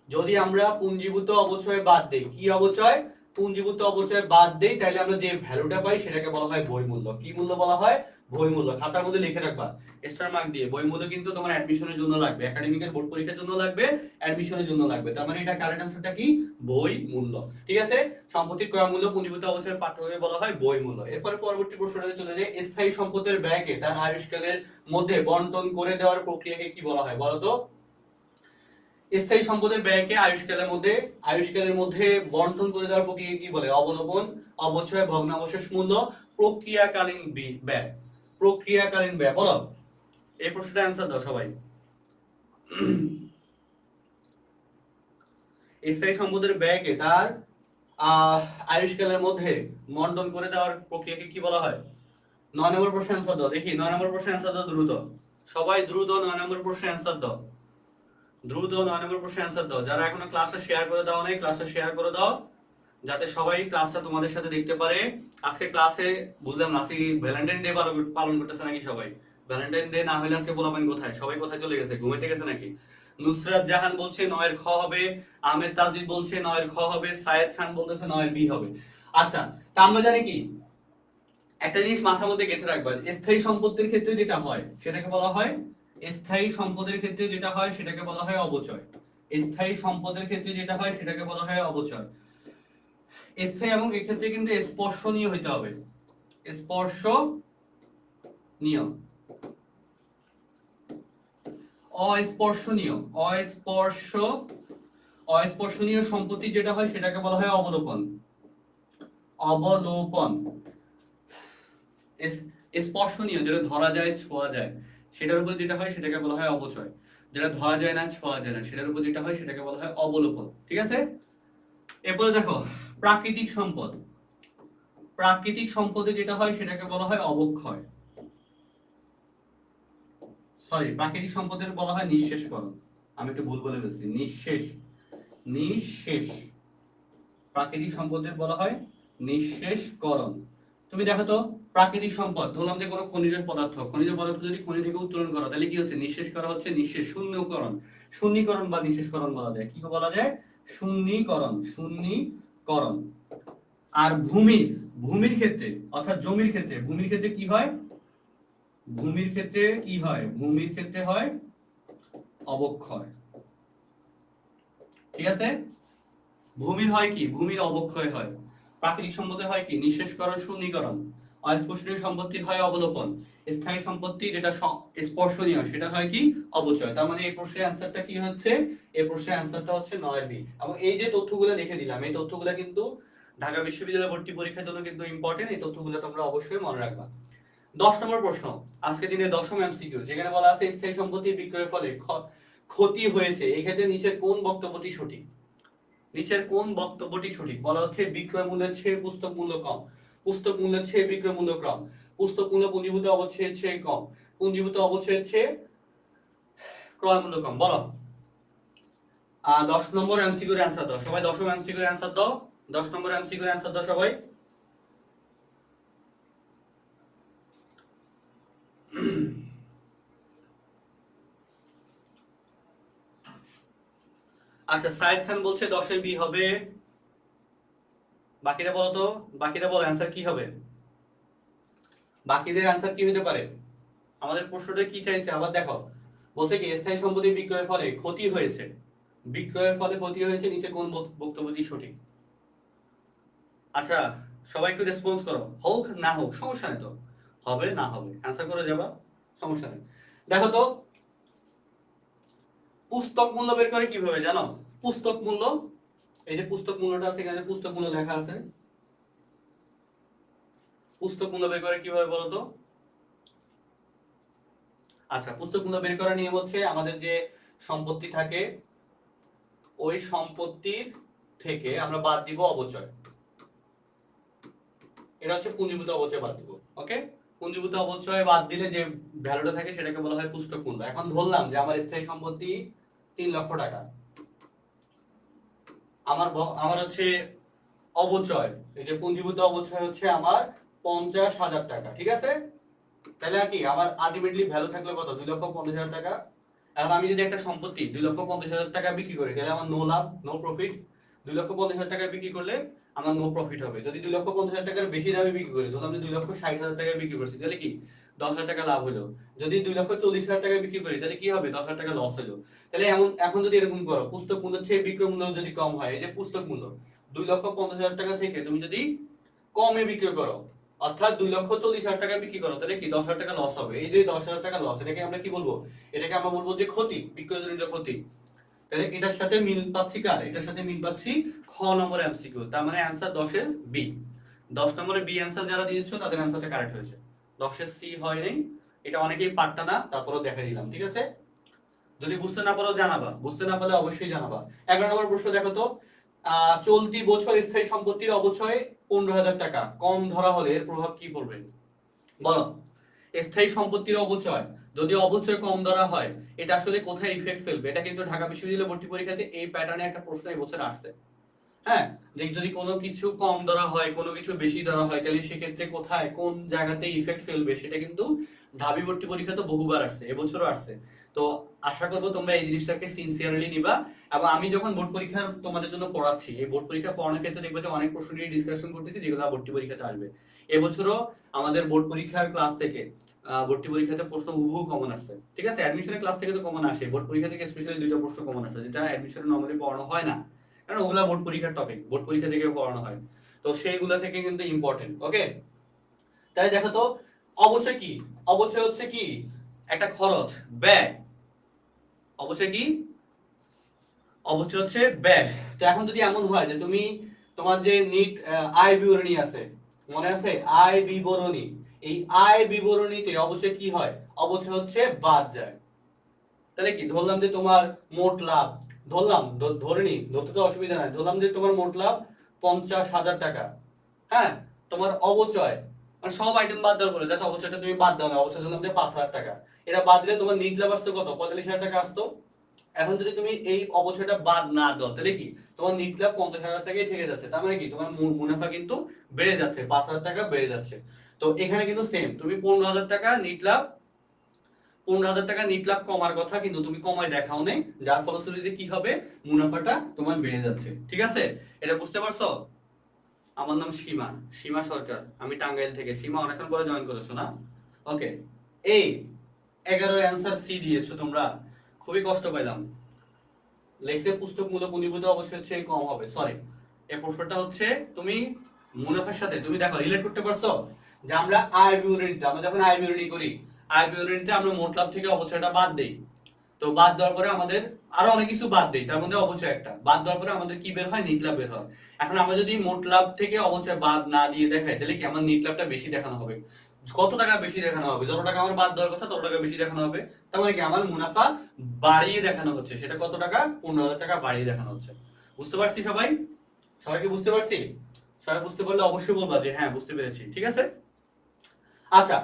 যদি আমরা পুঞ্জীভূত অবচয় বাদ দেই, কি অবচয়? পুঞ্জীভূত অবচয় বাদ দেই, তাহলে আমরা যে ভ্যালুটা পাই সেটাকে বলা হয় বই মূল্য। কি মূল্য বলা হয়? বই মূল্য। খাতার মধ্যে লিখে রাখবা স্টার মার্ক দিয়ে। বই মূল্য কিন্তু তোমার অ্যাডমিশনের জন্য লাগবে, একাডেমিকের বোর্ড পরীক্ষার জন্য লাগবে, অ্যাডমিশনের জন্য লাগবে। তার মানে এটা কারেক্ট অ্যানসারটা কি? বই মূল্য। ঠিক আছে, সম্পত্তির ক্রয় মূল্য, পুঞ্জীভূত অবচয়ের পার্থক্যকে বলা হয় বই মূল্য। এরপরে পরবর্তী প্রশ্নটাতে চলে যায়, স্থায়ী সম্পদের ব্যয়কে তার আয়ুষ্কালের মধ্যে বন্টন করে দেওয়ার প্রক্রিয়াকে কি বলা হয়? বলো তো স্থায়ী সম্পদের ব্যয়কে আয়ুষ্কালের মধ্যে বন্টন করে দেওয়ার প্রক্রিয়া কি বলে? অবলোপন, অবচয়, ভগ্নাবশেষ মূল্য, প্রক্রিয়াকালীন ব্যয়। প্রক্রিয়াকালীন ব্যয়। বলো এই প্রশ্নটা অ্যানসার দাও সবাই। স্থায়ী সম্পদের ব্যয়কে তার আয়ুষ্কালের মধ্যে বন্টন করে দেওয়ার প্রক্রিয়াকে কি বলা হয়? 9 নম্বর প্রশ্নের অ্যানসার দাও দেখি। 9 নম্বর প্রশ্নের অ্যানসার দাও দ্রুত সবাই, দ্রুত 9 নম্বর প্রশ্নের অ্যানসার দাও। দ্রুত 9 নম্বর প্রশ্নের অ্যানসার দাও। যারা এখনো ক্লাসটা শেয়ার করে দাও নাই, ক্লাসটা শেয়ার করে দাও যাতে সবাই ক্লাসটা তোমাদের সাথে দেখতে পারে। আজকে ক্লাসে বুঝলাম না আজকে ভ্যালেন্টাইন ডে পালন করতেছে নাকি সবাই? ভ্যালেন্টাইন ডে না হলে আজকে বলাবেন কোথায়? সবাই কোথায় চলে গেছে? ঘুমাইতে গেছে নাকি? নুসরাত জাহান বলছে 9 এর খ হবে, আহমেদ তাজদিদ বলছে 9 এর খ হবে, সায়েদ খান বলতেছে 9 এর বি হবে। আচ্ছা, তা আমরা জানি কি একটা জিনিস মাথার মধ্যে গেঁথে রাখবা, স্থায়ী সম্পত্তির ক্ষেত্রে যেটা হয় সেটাকে বলা হয়, স্থায়ী সম্পদের ক্ষেত্রে যেটা হয় সেটাকে বলা হয় অবচয়। স্থায়ী সম্পদের ক্ষেত্রে যেটা হয় সেটাকে বলা হয় অবচয়। স্থায়ী এবং এক্ষেত্রে কিন্তু স্পর্শনীয় হইতে হবে, স্পর্শনীয়। অস্পর্শনীয়, অস্পর্শনীয় সম্পত্তি যেটা হয় সেটাকে বলা হয় অবলোপন। অবলোপন। স্পর্শনীয় যেটা ধরা যায়, ছোঁয়া যায়, সেটার উপর যেটা হয় সেটাকে বলা হয় অবচয়। যেটা ধরা যায় না, ছোঁয়া যায় না, সেটার উপর যেটা হয় সেটাকে বলা হয় অবলোপন। ঠিক আছে, এরপরে দেখো প্রাকৃতিক সম্পদ। প্রাকৃতিক সম্পদে যেটা হয় সেটাকে বলা হয় অবক্ষয়। সরি, প্রাকৃতিক সম্পদের বলা হয় নিঃশেষকরণ। আমি একটু ভুল বলে ফেলছি, নিঃশেষ। প্রাকৃতিক সম্পদের বলা হয় নিঃশেষকরণ। তুমি দেখো তো, প্রাকৃতিক সম্পদ ধরলাম যে কোনো খনিজ পদার্থ যদি খনি থেকে উত্তোলন করো তাহলে কি হচ্ছে, নিঃশেষ করা হচ্ছে, নিঃশেষ শূন্যকরণ, শূন্যীকরণ বা নিঃশেষকরণ বলা যায়। কি বলা যায়? শূন্যীকরণ, শূন্যীকরণ। আর ভূমির ক্ষেত্রে অর্থাৎ জমির ক্ষেত্রে, ভূমির ক্ষেত্রে কি হয়? ভূমির ক্ষেত্রে কি হয়? ভূমির ক্ষেত্রে হয় অবক্ষয়। ঠিক আছে? ভূমির হয় কি? ভূমির অবক্ষয় হয়। প্রাকৃতিক সম্পদের হয় কি? নিঃশেষকরণ, শূন্যীকরণ। অস্পর্শনীয় সম্পত্তির হয় অবলোপন। স্থায়ী সম্পত্তি যেটা স্পর্শনীয় সেটা হয় কি? অবচয়। তার মানে এই প্রশ্নের অ্যানসারটা কি হচ্ছে? এই প্রশ্নের অ্যানসারটা হচ্ছে 9 বি। এবং এই যে তথ্যগুলো লিখে দিলাম, এই তথ্যগুলো কিন্তু ঢাকা বিশ্ববিদ্যালয় ভর্তি পরীক্ষার জন্য কিন্তু ইম্পর্টেন্ট। এই তথ্যগুলো তোমরা অবশ্যই মনে রাখবা। 10 নম্বর প্রশ্ন, আজকে দিনের 10ম এমসিকিউ, যেখানে বলা আছে স্থায়ী সম্পত্তি বিক্রয়ের ফলে ক্ষতি হয়েছে, এক্ষেত্রে নিচের কোন বক্তব্যটি সঠিক? নিচের কোন বক্তব্যটি সঠিক? বলা হচ্ছে বিক্রয় মূল্যের চেয়ে পুস্তক মূল্য কম, পুস্তক মূল্যের চেয়ে বিক্রয় মূল্য কম, পুস্তক মূল্য পুঞ্জীভূত অবচয়ের চেয়ে কম, পুঞ্জীভূত অবচয়ের চেয়ে ক্রয় মূল্য কম। বলো। 10 নম্বর এমসিকিউর অ্যানসার দাও সবাই। 10ম এমসিকিউর অ্যানসার দাও। 10 নম্বর এমসিকিউর অ্যানসার দাও সবাই। আচ্ছা, সাইদ খান বলছে 10-এর বি হবে। বাকিরা বলো তো, বাকিরা বলো অ্যানসার কি হবে? বাকিদের অ্যানসার কি হতে পারে? আমাদের প্রশ্নটা কি চাইছে আবার দেখো। বলছে কি স্থায়ী সম্পত্তি বিক্রয়ের ফলে ক্ষতি হয়েছে, বিক্রয়ের ফলে ক্ষতি হয়েছে, নিচে কোন বক্তব্যটি সঠিক? আচ্ছা, সবাই একটু রেসপন্স করো, হোক না হোক সমস্যা নেই, তো হবে না হবে অ্যানসার করে যাবা, সমস্যা নেই। দেখো তো, পুস্তক মূল্য বের করে কিভাবে জানো? পুস্তক মূল্য, এই যে পুস্তক মূল্যটা আছে, এখানে পুস্তক মূল্য লেখা আছে। পুস্তক মূল্য বের করে কিভাবে বলো তো? আচ্ছা, পুস্তক মূল্য বের করার নিয়ম হচ্ছে আমাদের যে সম্পত্তি থাকে ওই সম্পত্তির থেকে আমরা বাদ দিব অবচয়। এটা হচ্ছে পুঞ্জীভূত অবচয় বাদ দিব। ওকে, পুঞ্জীভূত অবচয় বাদ দিলে যে ভ্যালুটা থাকে সেটাকে বলা হয় পুস্তক মূল্য। এখন ধরলাম যে আমার স্থায়ী সম্পত্তি 3 লক্ষ টাকা, আমার হচ্ছে অবচয়, এই যে পুঞ্জীভূত অবচয় হচ্ছে আমার 50,000 টাকা। ঠিক আছে? তাহলে কি আমার আলটিমেটলি ভ্যালু থাকলো কত? 2,50,000 টাকা। এখন আমি যদি একটা সম্পত্তি 2,50,000 টাকা বিক্রি করি তাহলে আমার নো লাভ, নো প্রফিট। 2,50,000 টাকা বিক্রি করলে আমার নো প্রফিট হবে। যদি 2,50,000 টাকার বেশি দামে বিক্রি করি, ধরুন আমি 2,60,000 টাকায় বিক্রি করছি, তাহলে কি 10,000 টাকা লাভ হলো। যদি 2,40,000 টাকায় বিক্রি করি তাহলে কি হবে? 10,000 টাকা লস হলো। তাহলে এখন যদি এরকম করো, পুস্তক মূল্যের চেয়ে বিক্রয় মূল্য যদি কম হয়, এই যে পুস্তক মূল্য 2,50,000 টাকা থেকে তুমি যদি কমে বিক্রি করো, অর্থাৎ 2,40,000 টাকা বিক্রি করো, তাহলে কি 10,000 টাকা লস হবে। এই যে 10,000 টাকা লস, এটাকে আমরা কি বলবো? এটাকে আমরা বলবো যে ক্ষতি, বিক্রয়জনিত ক্ষতি। তাহলে এটার সাথে মিল পাচ্ছি কার? এটার সাথে মিল পাচ্ছি খ নম্বর এমসিকিউ। তার মানে অ্যানসার 10-এর বি। 10 নম্বরে বি অ্যানসার যারা দিয়েছো তাদের অ্যানসারটা কারেক্ট হয়েছে। 10-এর সি হয় নাই, এটা অনেকেই পারতা না, তারপরেও দেখা দিলাম। ঠিক আছে? যদি বুঝতে না পারো জানাবা, বুঝতে না পারলে অবশ্যই জানাবা। 11 নম্বর প্রশ্ন দেখো তো, চলতি বছর স্থায়ী সম্পত্তির অবচয় 15,000 টাকা কম ধরা হলে এর প্রভাব কি পড়বে? বলো। স্থায়ী সম্পত্তির অবচয়, যদি অবচয় কম ধরা হয়, এটা আসলে কোথায় ইফেক্ট ফেলবে? এটা কিন্তু ঢাকা বিশ্ববিদ্যালয় ভর্তি পরীক্ষাতে এই প্যাটার্নে একটা প্রশ্ন এই বছর আসছে। হ্যাঁ, যে যদি কোনো কিছু কম ধরা হয়, কোনো কিছু বেশি ধরা হয়, তাহলে সেক্ষেত্রে কোথায় কোন জায়গাতে ইফেক্ট ফেলবে সেটা কিন্তু ঢাবি ভর্তি পরীক্ষা তো বহুবার আসছে, এবছরও আসছে। তো আশা করবো তোমরা এই জিনিসটাকে সিনসিয়ারলি নিবা। এবং আমি যখন বোর্ড পরীক্ষা তোমাদের জন্য পড়াচ্ছি, এই বোর্ড পরীক্ষা পড়ানোর ক্ষেত্রে দেখবো যে অনেক প্রশ্ন নিয়ে ডিসকাশন করতেছি যেগুলো ভর্তি পরীক্ষাতে আসবে। এবছরও আমাদের বোর্ড পরীক্ষার ক্লাস থেকে ভর্তি পরীক্ষাতে প্রশ্ন হুবহু কমন আসছে। ঠিক আছে? অ্যাডমিশনের ক্লাস থেকে তো কমন আসে, বোর্ড পরীক্ষা থেকে স্পেশালি 2টা প্রশ্ন কমন আসছে, যেটা অ্যাডমিশনে নরমালি পড়ানো হয় না, কারণ ওগুলা বোর্ড পরীক্ষার টপিক, বোর্ড পরীক্ষা থেকে পড়ানো হয়। তো সেইগুলা থেকে কিন্তু ইম্পর্টেন্ট। ওকে, তাই দেখো তো, অবচয় কি? অবচয় হচ্ছে কি? একটা খরচ, ব্যয়। অবচয় কি? অবচয় হচ্ছে ব্যয়। তো এখন যদি এমন হয় যে তুমি তোমার যে নিট আয় বিবরণী আছে, মনে আছে আয় বিবরণী, এই আয় বিবরণীতে অবচয় কি হয়? অবচয় হচ্ছে বাদ যায়। তাহলে কি ধরলাম যে তোমার মোট লাভ, ধরলাম, ধরে নি, ধরতে তো অসুবিধা নাই, ধরলাম যে তোমার মোট লাভ 50,000 টাকা। হ্যাঁ, তোমার অবচয় মানে সব আইটেম বাদ দেওয়ার পরে জাস্ট অবচয়টা তুমি বাদ দাও না, অবচয় ধরলাম যে 5,000 টাকা। এটা বাদ দিলে তোমার নিট লাভ আসতো কত? 45,000 টাকা আসতো। এখন যদি তুমি এই অবচয়টা বাদ না দাও তাহলে কি তোমার নিট লাভ 50,000 টাকাই থেকে যাচ্ছে, তার মানে কি তোমার মুনাফা কিন্তু বেড়ে যাচ্ছে, 5,000 টাকা বেড়ে যাচ্ছে। তো এখানে কিন্তু সেম, তুমি 15,000 টাকা নিট লাভ, 15,000 টাকা নিট লাভ কমার কথা কিন্তু তুমি কমায় দেখাও নেই, যার ফলশ্রুতিতে কি হবে, মুনাফাটা তোমার বেড়ে যাচ্ছে। ঠিক আছে, এটা বুঝতে পারছো? আমার নাম সীমা, সীমা সরকার, আমি টাঙ্গাইল থেকে। সীমা অনেকক্ষণ পরে জয়েন করেছো না? ওকে, এই 11 অ্যান্সার সি দিয়েছো তোমরা, খুবই কষ্ট পেলাম। লেসে পুস্তক মূল্য পুঞ্জীভূত অবশ্যই হচ্ছে কম হবে, সরি। এই প্রশ্নটা হচ্ছে তুমি মুনাফার সাথে তুমি দেখো রিলেট করতে পারছো যে আমরা আয় বিবরণীতে, আমরা যখন আয় বিবরণী করি, আয় বিবরণীতে আমরা মোট লাভ থেকে অবচয়টা বাদ দেই। তো বাদ দেওয়ার পরে আমাদের আরো অনেক কিছু বাদ দেই, তার মধ্যে অবচয় একটা বাদ দেওয়ার পরে আমাদের কি বের হয়, নিট লাভ বের হয়। এখন আমরা যদি মোট লাভ থেকে অবচয় বাদ না দিয়ে দেখাই তাহলে কি আমার নিট লাভটা বেশি দেখানো হবে। কত টাকা বেশি দেখানো হবে, যত টাকা আমার বাদ দেওয়ার কথা তত টাকা বেশি দেখানো হবে। তার মানে কি আমার মুনাফা বাড়িয়ে দেখানো হচ্ছে, সেটা কত টাকা, 15,000 টাকা বাড়িয়ে দেখানো হচ্ছে। বুঝতে পারছি সবাই? সবাইকে বুঝতে পারছি? সবাই বুঝতে পারলে অবশ্যই বলবা যে হ্যাঁ বুঝতে পেরেছি। ঠিক আছে, আচ্ছা,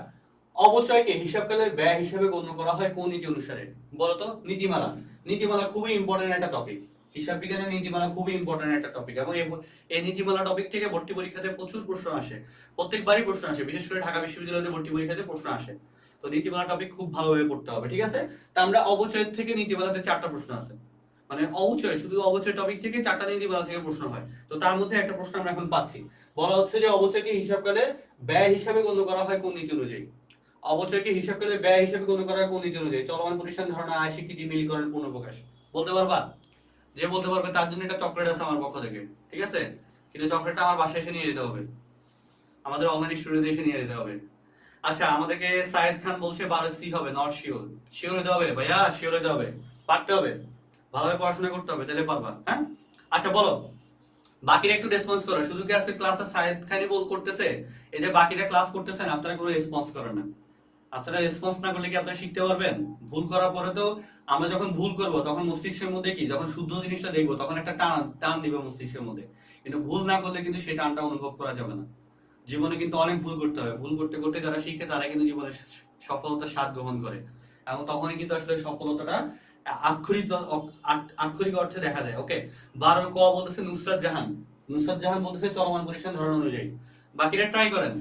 অবচয়কে হিসাবকালের ব্যয় হিসাবে গণ্য করা হয় কোন নীতি অনুসারে? বলতো? নীতিমালা। নীতিমালা খুবই ইম্পর্টেন্ট একটা টপিক, হিসাব বিজ্ঞানের নীতিমালা খুবই ইম্পর্টেন্ট একটা টপিক, এবং এই নীতিমালা টপিক থেকে ভর্তি পরীক্ষাতে প্রচুর প্রশ্ন আসে, প্রত্যেকবারই প্রশ্ন আসে, বিশেষ করে ঢাকা বিশ্ববিদ্যালয়ের ভর্তি পরীক্ষাতে প্রশ্ন আসে। তো নীতিমালা টপিক খুব ভালোভাবে পড়তে হবে। ঠিক আছে, তা আমরা অবচয়ের থেকে নীতিমালাতে 4টা প্রশ্ন আছে, মানে অবচয়, শুধু অবচয় টপিক থেকে 4টা নীতিমালা থেকে প্রশ্ন হয়। তো তার মধ্যে একটা প্রশ্ন আমরা এখন পাচ্ছি, বলা হচ্ছে যে অবচয়কে হিসাবকালের ব্যয় হিসাবে গণ্য করা হয় কোন নীতি অনুযায়ী? অবচয়কে হিসাবকালের ব্যয় হিসাবে গণ্য করা হয় কোন নীতি অনুযায়ী? চলমান প্রতিষ্ঠান ধারণা, আয় স্বীকৃতি, মিলকরণ, পূর্ণপ্রকাশ। বলতে পারবা? যে বলতে পারবে তার জন্য একটা চকলেট আছে আমার পক্ষ থেকে। ঠিক আছে, কিন্তু চকলেটটা আমার বাসায় এসে নিয়ে যেতে হবে, আমাদের অনলাইন স্টুডিওতে এসে নিয়ে যেতে হবে। আচ্ছা, আমাদেরকে সায়েদ খান বলছে 12 সি হবে, নট শিওর। শিওর হতে হবে ভাইয়া, শিওর হতে হবে, পারতে হবে, ভালোভাবে পড়াশোনা করতে হবে, তাহলে পারবা। হ্যাঁ, আচ্ছা বলো, বাকিরা একটু রেসপন্স করো। শুধু কি আজকে ক্লাসে সায়েদ খানই বল করতেছে, এই যে বাকিরা ক্লাস করতেছেন আপনারা কোনো রেসপন্স করেন না। আপনারা রেসপন্স না করলে কি আপনারা শিখতে পারবেন? ভুল করার পরে তো আমরা যখন ভুল করব তখন মস্তিষ্কের মধ্যে কি, যখন শুদ্ধ জিনিসটা দেখবো তখন একটা টান টান দিবে মস্তিষ্কের মধ্যে, কিন্তু ভুল না করলে কিন্তু সেই টানটা অনুভব করা যাবে না। জীবনে কিন্তু অনেক ভুল করতে হবে, ভুল করতে করতে যারা শিখে তারা কিন্তু জীবনে সফলতার স্বাদ গ্রহণ করে, এবং তখনই কিন্তু আসলে সফলতাটা আক্ষরিক আক্ষরিক অর্থে দেখা যায়। ওকে, 12 ক বলতেছে নুসরাত জাহান, নুসরাত জাহান বলতেছে চলমান পরিসংখ্যান ধারণা অনুযায়ী। বাকিরা ট্রাই করেন।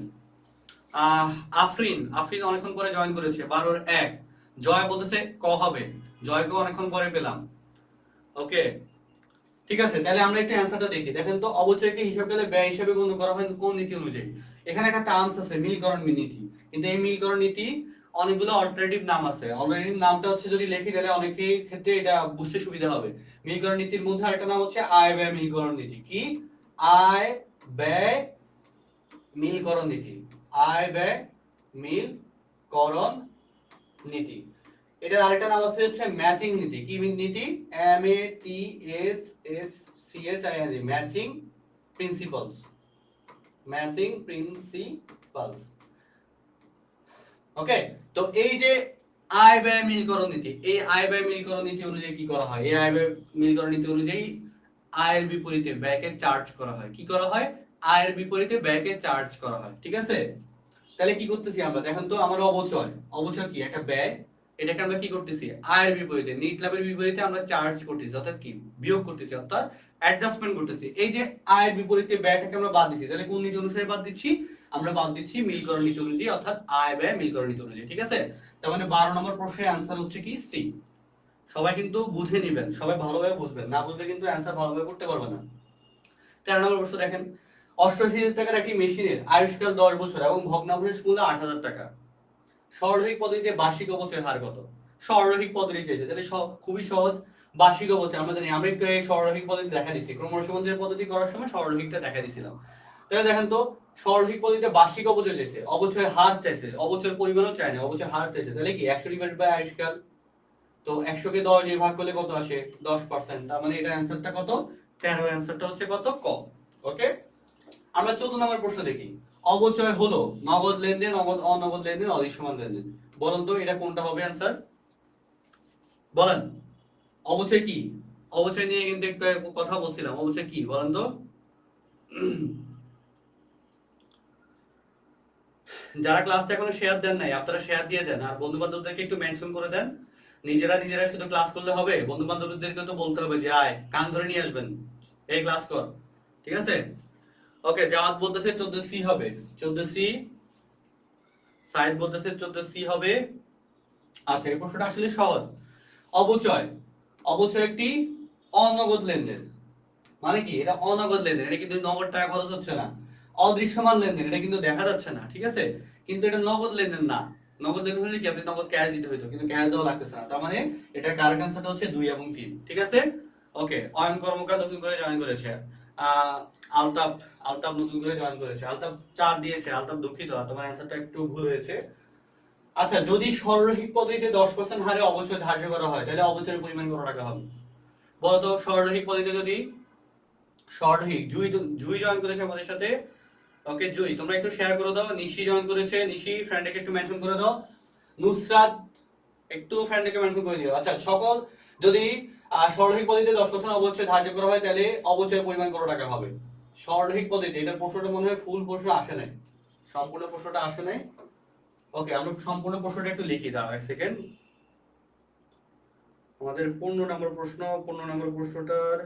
আফরিন, আফরিন অনেকক্ষণ পরে জয়েন করেছে, 12-1। জয় বলতেছে ক হবে, জয়কে অনেকক্ষণ পরে পেলাম। ওকে, ঠিক আছে, তাহলে আমরা একটু অ্যানসারটা দেখি। দেখেন তো, অবচয়কে হিসাবকালে ব্যয় হিসাবে গণ্য করা হয় কোন নীতি অনুযায়ী? এখানে একটা টার্মস আছে মিলকরণ নীতি, কিন্তু এই মিলকরণ নীতি অনেকগুলো অল্টারনেটিভ নাম আছে। অল্টারনেটিভ নামটা হচ্ছে যদি লিখি তাহলে অনেকের ক্ষেত্রে এটা বুঝতে সুবিধা হবে। মিলকরণ নীতির মধ্যে আরেকটা নাম হচ্ছে আয় ব্যয় মিলকরণ নীতি। কি? আয় ব্যয় মিলকরণ নীতি, আয় ব্যয় মিলকরণ নীতি। এটার আরেকটা নাম আছে হচ্ছে ম্যাচিং নীতি। কি নীতি? MATSHCHING, matching principles, matching principles. Okay, তো এই যে আয় ব্যয় মিলকরণ নীতি, এই আয় ব্যয় মিলকরণ নীতি অনুযায়ী কি করা হয়? এই আয় ব্যয় মিলকরণ নীতি অনুযায়ী আয়ের বিপরীতে ব্যয়কে চার্জ করা হয়। কি করা হয়? আয়ের বিপরীতে ব্যয়কে চার্জ করা হয়। ঠিক আছে, তাহলে কি করতেছি আমরা? দেখেন তো, আমার অবচয়, অবচয় কি? একটা ব্যয়, এটাকে আমরা কি করতেছি? আয়ের বিপরীতে, নিট লাভের বিপরীতে আমরা চার্জ করতেছি, অর্থাৎ কি বিয়োগ করতেছি, অর্থাৎ অ্যাডজাস্টমেন্ট করতেছি। এই যে আয়ের বিপরীতে ব্যয়টাকে আমরা বাদ দিচ্ছি, তাহলে কোন নীতি অনুসারে বাদ দিচ্ছি? আমরা বাদ দিচ্ছি মিলকরণ নীতি অনুযায়ী, অর্থাৎ আয় ব্যয় মিলকরণ নীতি অনুযায়ী। ঠিক আছে, তার মানে 12 নম্বর প্রশ্নের অ্যানসার হচ্ছে কি? সি। সবাই কিন্তু বুঝে নিবেন, সবাই ভালোভাবে বুঝবেন, না বুঝলে কিন্তু অ্যানসার ভালোভাবে করতে পারবে না। 13 নম্বর প্রশ্ন দেখেন, 88,000 টাকার একটি মেশিনের আয়ুষ্কাল 10 বছর এবং ভগ্নাবশেষ মূল্য 8,000 টাকা। সরলরৈখিক পদ্ধতিতে বার্ষিক অবচয়ের হার কত? সরলরৈখিক পদ্ধতি চেয়েছে, তাহলে খুবই সহজ। বার্ষিক অবচয় আমরা জানি, আমরা একটু এই সরলরৈখিক পদ্ধতি দেখা দিচ্ছি, ক্রমসমান্তরাল পদ্ধতি করার সময় সরলরৈখিকটা দেখা দিয়েছিলাম। তাহলে দেখেন তো, সরলরৈখিক পদ্ধতিতে বার্ষিক অবচয় চাইছে, অবচয়ের হার চাইছে, অবচয়ের পরিমাণও চায় না, অবচয়ের হার চাইছে। তাহলে কি 100 ডিভাইডেড বাই আয়ুষ্কাল, তো 100 কে 10 দিয়ে ভাগ করলে কত আসে? 10%। তার মানে এটা অ্যানসারটা কত? 13, অ্যানসারটা হচ্ছে কত? ক। ওকে, আমরা 14 নম্বর প্রশ্ন দেখি। অবচয় হলো নগদ লেনদেন, অনগদ লেনদেন, অদৃশ্যমান লেনদেন। বলেন তো এটা কোনটা হবে অ্যানসার? বলেন, অবচয় কি? অবচয় নিয়ে কিন্তু একটু কথা বলছিলাম, অবচয় কি বলেন তো? যারা ক্লাসটা এখনো শেয়ার দেন নাই আপনারা শেয়ার দিয়ে দেন, আর বন্ধু বান্ধবদেরকে একটু মেনশন করে দেন নিজেরা নিজেরা শুধু ক্লাস করলে হবে? বন্ধু বান্ধবদেরকে তো বলতে হবে যে আয় কান ধরে নিয়ে আসবেন, এই ক্লাস কর। ঠিক আছে? ওকে, জাওয়াত বলতেছে 14C হবে। 14C। সাইদ বলতেছে 14C হবে। আচ্ছা, এই প্রশ্নটা আসলে সহজ। অবচয়, অবচয় একটি অনগদ লেনদেন। মানে কি? এটা অনগদ লেনদেন, এটা কিন্তু নগদ টাকা খরচ হচ্ছে না। অদৃশ্যমান লেনদেন, এটা কিন্তু দেখা যাচ্ছে না। ঠিক আছে? কিন্তু এটা নগদ লেনদেন না। নগদ লেনদেন হলে কি আপনি নগদ ক্যাশ দিতে হইতো, কিন্তু ক্যাশ দেওয়া লাগতেছে না। তার মানে এটা কারেক্ট অ্যান্সারটা হচ্ছে 2 এবং 3। ঠিক আছে? ওকে, অয়ন কর্মকার নতুন করে জয়েন করেছে। আহ আলতাফ, আলতাফ নতুন করে জয়েন করেছে। আলতাফ 4 দিয়েছে। আলতাফ দুঃখিত, তোমার অ্যান্সারটা একটু ভুল হয়েছে। আচ্ছা, যদি সরলরৈখিক পদ্ধতিতে 10% হারে অবচয় ধার্য করা হয় তাহলে অবচয়ের পরিমাণ কত টাকা হবে? বলতো সরলরৈখিক পদ্ধতিতে যদি সরলরৈখিক, জুই জুই জয়েন করেছে আমাদের সাথে। ওকে জুই, তোমরা একটু শেয়ার করে দাও। নিশি জয়েন করেছে, নিশি ফ্রেন্ডকে একটু মেনশন করে দাও। নুসরাত একটু ফ্রেন্ডকে মেনশন করে দিও। আচ্ছা, সকল যদি সরলরৈখিক পদ্ধতিতে 10% অবচয় ধার্য করা হয় তাহলে অবচয়ের পরিমাণ কত টাকা হবে? সরলরৈখিক পদ্ধতি, এটা প্রশ্নটা মনে হয় ফুল প্রশ্ন আসে নাই, সম্পূর্ণ প্রশ্নটা আসে নাই। ওকে, আমরা সম্পূর্ণ প্রশ্নটা একটু লিখি, দাও এক সেকেন্ড। আমাদের 15 নম্বর প্রশ্ন, 15 নম্বর প্রশ্নটার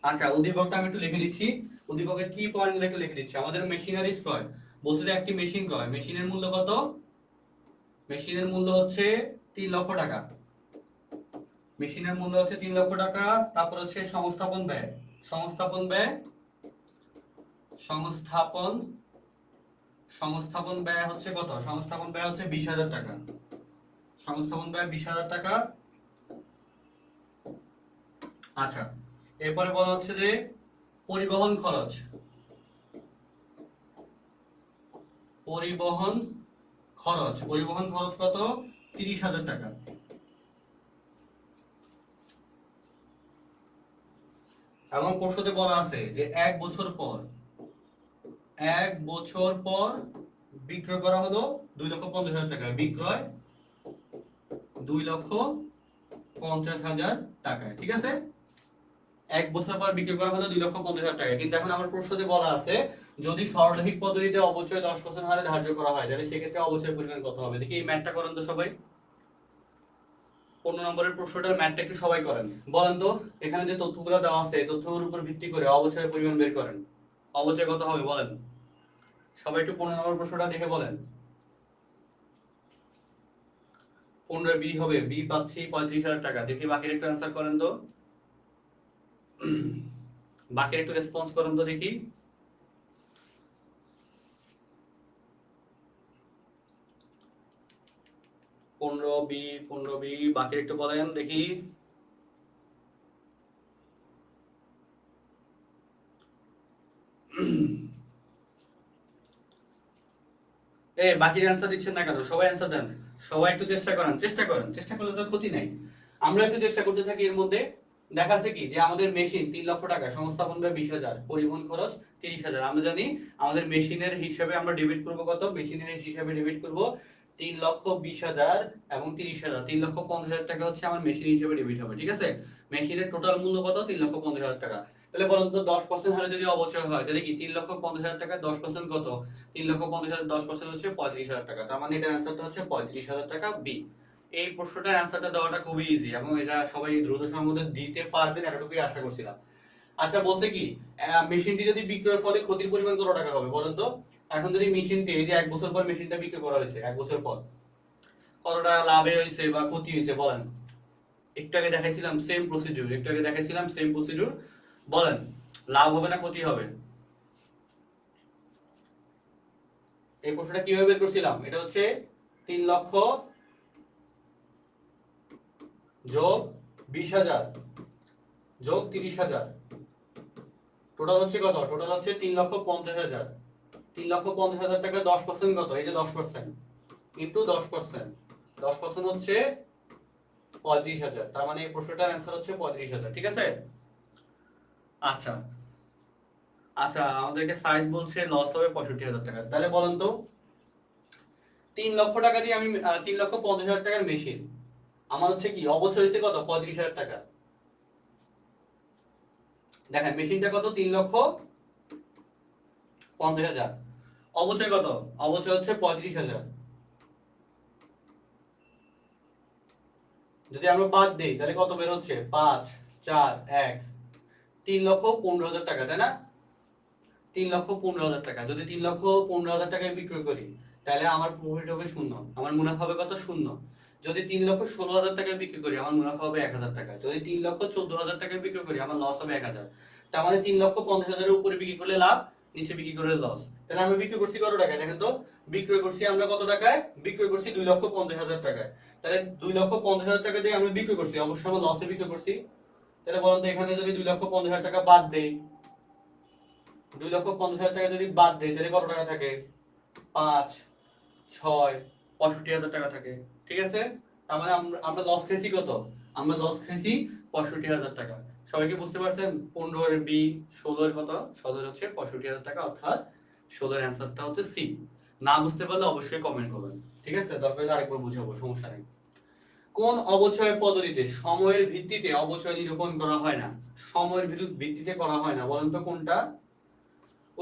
আচ্ছা উদ্দীপকটা আমি একটু লিখে দিচ্ছি। উদ্দীপকের কি পয়েন্টগুলো একটু লিখে দিচ্ছি। আমাদের মেশিনারিজ ক্রয়, বলছিল একটি মেশিন ক্রয়, মেশিনের মূল্য কত? মেশিনের মূল্য হচ্ছে 3 লক্ষ টাকা। মেশিনের মূল্য হচ্ছে 3 লক্ষ টাকা। তারপর হচ্ছে সংস্থাপন ব্যয়, সংস্থাপন ব্যয়, সংস্থাপন সংস্থাপন ব্যয় হচ্ছে কত? সংস্থাপন ব্যয় হচ্ছে 20,000 টাকা। সংস্থাপন ব্যয় 20,000 টাকা। আচ্ছা, এরপরে বলা হচ্ছে যে পরিবহন খরচ, পরিবহন খরচ, পরিবহন খরচ কত? 30,000 টাকা। এবং প্রশ্নতে বলা আছে যে 1 বছর পর, 1 বছর পর বিক্রয় করা হলো 2,50,000 টাকা। বিক্রয় 2,50,000 টাকায়। ঠিক আছে? 1 বছর পর বিক্রি করা হলো 2,50,000 টাকা। কিন্তু এখন আমার প্রশ্নতে বলা আছে যদি সরলরৈখিক পদ্ধতিতে অবচয় 10% হারে ধার্য করা হয় তাহলে সেক্ষেত্রে অবচয়ের পরিমাণ কত হবে? দেখি এই ম্যাথটা করেন তো সবাই। 15 নম্বরের প্রশ্নটার ম্যাথটা একটু সবাই করেন। বলেন তো এখানে যে তথ্যগুলো দেওয়া আছে এই তথ্যের উপর ভিত্তি করে অবচয়ের পরিমাণ বের করেন। অবচয় কত হবে বলেন? সবাই একটু 15 নম্বর প্রশ্নটা দেখে বলেন। 15 বি হবে, বি পাচ্ছি 35,000 টাকা। দেখি বাকির একটু অ্যান্সার করেন তো, বাকির একটু রেসপন্স করেন তো দেখি। 15 বি, 15 বি, বাকির একটু বলেন দেখি। বাকির অ্যান্সার দিচ্ছেন না কেন? সবাই অ্যান্সার দেন। সবাই একটু চেষ্টা করেন, চেষ্টা করেন, চেষ্টা করলে তো ক্ষতি নাই। আমরা একটু চেষ্টা করতে থাকি। এর মধ্যে দেখা আছে কি যে আমাদের মেশিন 3 লক্ষ টাকা, সংস্থাপন ব্যয় 20,000, পরিবহন খরচ 30,000। আমরা জানি আমাদের মেশিনের হিসাবে আমরা ডেবিট করব কত? মেশিনের হিসাবে ডেবিট করব 3,20,000 এবং 30,000। 3,50,000 টাকা হচ্ছে আমার মেশিন হিসেবে ডেবিট হবে। ঠিক আছে? মেশিনের টোটাল মূল্য কত? 3,50,000 টাকা। তাহলে বলুন তো 10% হারে যদি অবচয় হয় তাহলে কি 3,50,000 টাকা 10% কত? 3,50,000 10% হচ্ছে 35,000 টাকা। তার মানে এটার অ্যান্সারটা হচ্ছে 35,000 টাকা, বি। এই প্রশ্নটার অ্যান্সারটা দেওয়াটা খুবই ইজি এবং এটা সবাই দ্রুত সময়ের মধ্যে দিতে পারবেন এতটুকুই আশা করছিলাম। আচ্ছা, বলছে কি মেশিনটি যদি বিক্রয়ের ফলে ক্ষতির পরিমাণ কত টাকা হবে বলেন তো? এখন যদি মেশিনটি এই যে 1 বছর পর মেশিনটা বিক্রি করা হয়েছে, 1 বছর পর কত টাকা লাভে হয়েছে বা ক্ষতি হয়েছে বলেন? একটু আগে দেখাইছিলাম সেম প্রসিডিউর, একটু আগে দেখাইছিলাম সেম প্রসিডিউর। বলেন লাভ হবে না ক্ষতি হবে? এই প্রশ্নটা কিভাবে বের করছিলাম? এটা হচ্ছে 3 লক্ষ যোগ 20,000 যোগ 30,000, টোটাল হচ্ছে কত? টোটাল হচ্ছে 3,50,000। 3,50,000 টাকা 10% কত? এই যে 10% ইন্টু 10%, 10% হচ্ছে 35,000। তার মানে এই প্রশ্নটার অ্যান্সার হচ্ছে 35,000। ঠিক আছে? আচ্ছা, আচ্ছা, আমাদেরকে সাইদ বলছে লস হবে 65,000 টাকা। তাহলে বলেন তো 3 লক্ষ টাকা দিয়ে আমি 3,50,000 টাকার মেশিন, আমার হচ্ছে কি অবচয় হয়েছে কত? 35,000 টাকা। দেখেন মেশিনটা কত? 3,50,000। অবচয় কত? অবচয় হচ্ছে 35,000। যদি আমরা বাদ দিই তাহলে কত বের হচ্ছে? 5 4 1 3,15,000 টাকা, তাই না? 3,15,000 টাকা। যদি 3,15,000 টাকায় বিক্রয় করি তাহলে আমার প্রফিট হবে শূন্য, আমার মুনাফা হবে কত? শূন্য। যদি 3,16,000 টাকায় বিক্রি করি আমার মুনাফা হবে 1,000 টাকা। যদি 3,14,000 টাকায় বিক্রি করি আমার লস হবে 1,000। তার মানে 3,50,000 এর উপরে বিক্রি করলে লাভ, নিচে বিক্রি করলে লস। তাহলে আমরা বিক্রি করছি কত টাকায় দেখেন তো? বিক্রয় করছি আমরা কত টাকায়? বিক্রয় করছি 2,50,000 টাকায়। তাহলে 2,50,000 টাকা দিয়ে আমরা বিক্রি করছি, অবশ্যই আমরা লসে বিক্রি করছি। তাহলে বলুন তো এখানে যদি 2,50,000 টাকা বাদ দেই, 2,50,000 টাকা যদি বাদ দেই তাহলে কত টাকা থাকে? 5 6 65,000 টাকা থাকে। ঠিক আছে? তার মানে আমরা লস খেয়েছি কত? আমরা লস খেয়েছি 65,000 টাকা। সবাই কি বুঝতে পারছেন? 15 এর বি, 16 এর কত? 16 এর হচ্ছে 65,000 টাকা, অর্থাৎ 16 এর অ্যানসারটা হচ্ছে সি। না বুঝতে পারলে অবশ্যই কমেন্ট করবেন। ঠিক আছে? দরকার হলে আরেকবার বুঝাবো, সমস্যা নেই। কোন অবচয় পদ্ধতিতে সময়ের ভিত্তিতে অবচয় নিরূপণ করা হয় না? সময়ের ভিত্তিতে করা হয় না, বলেন তো কোনটা?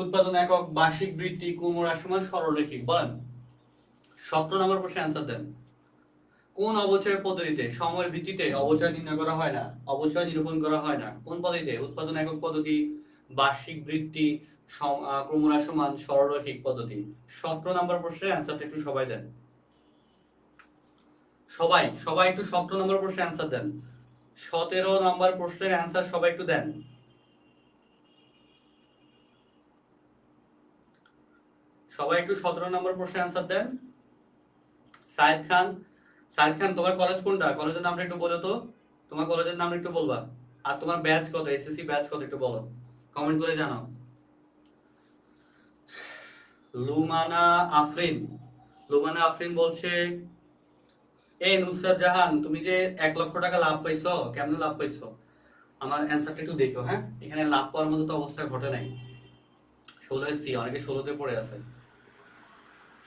উৎপাদন একক, বার্ষিক বৃদ্ধি, ক্রমহ্রাসমান, সরলরৈখিক, বলেন। 17 নম্বর প্রশ্নে অ্যান্সার দেন। কোন অবচয় পদ্ধতিতে সময়ের ভিত্তিতে অবচয় নির্ণয় করা হয় না, অবচয় নিরূপণ করা হয় না? কোন পদ্ধতিতে? উৎপাদন একক পদ্ধতি, বার্ষিক বৃদ্ধি, ক্রমহ্রাসমান, সরলরৈখিক পদ্ধতি। 17 নম্বর প্রশ্নের অ্যান্সারটা একটু সবাই দেন। সবাই সবাই একটু 17 নম্বর প্রশ্নের অ্যান্সার দেন। 17 নম্বর প্রশ্নের অ্যান্সার সবাই একটু দেন। সবাই একটু 17 নম্বর প্রশ্নের অ্যান্সার দেন। সাইদ খান, সাইদ খান তোমার কলেজ কোনটা? কলেজের নামটা একটু বলো তো। তোমার কলেজের নামটা একটু বলবা। আর তোমার ব্যাচ কত? এসএসসি ব্যাচ কত একটু বলো, কমেন্ট করে জানাও। লুমানা আফরিন, লুমানা আফরিন বলছে, এই নুসরাত জাহান তুমি যে 1,00,000 টাকা লাভ পাইছো, কেমনে লাভ পাইছো? আমার অ্যান্সারটা একটু দেখো। হ্যাঁ, এখানে লাভ পাওয়ার মতো তো অবস্থা ঘটে নাই। 16 সি, অনেকে 16তে পড়ে আছে।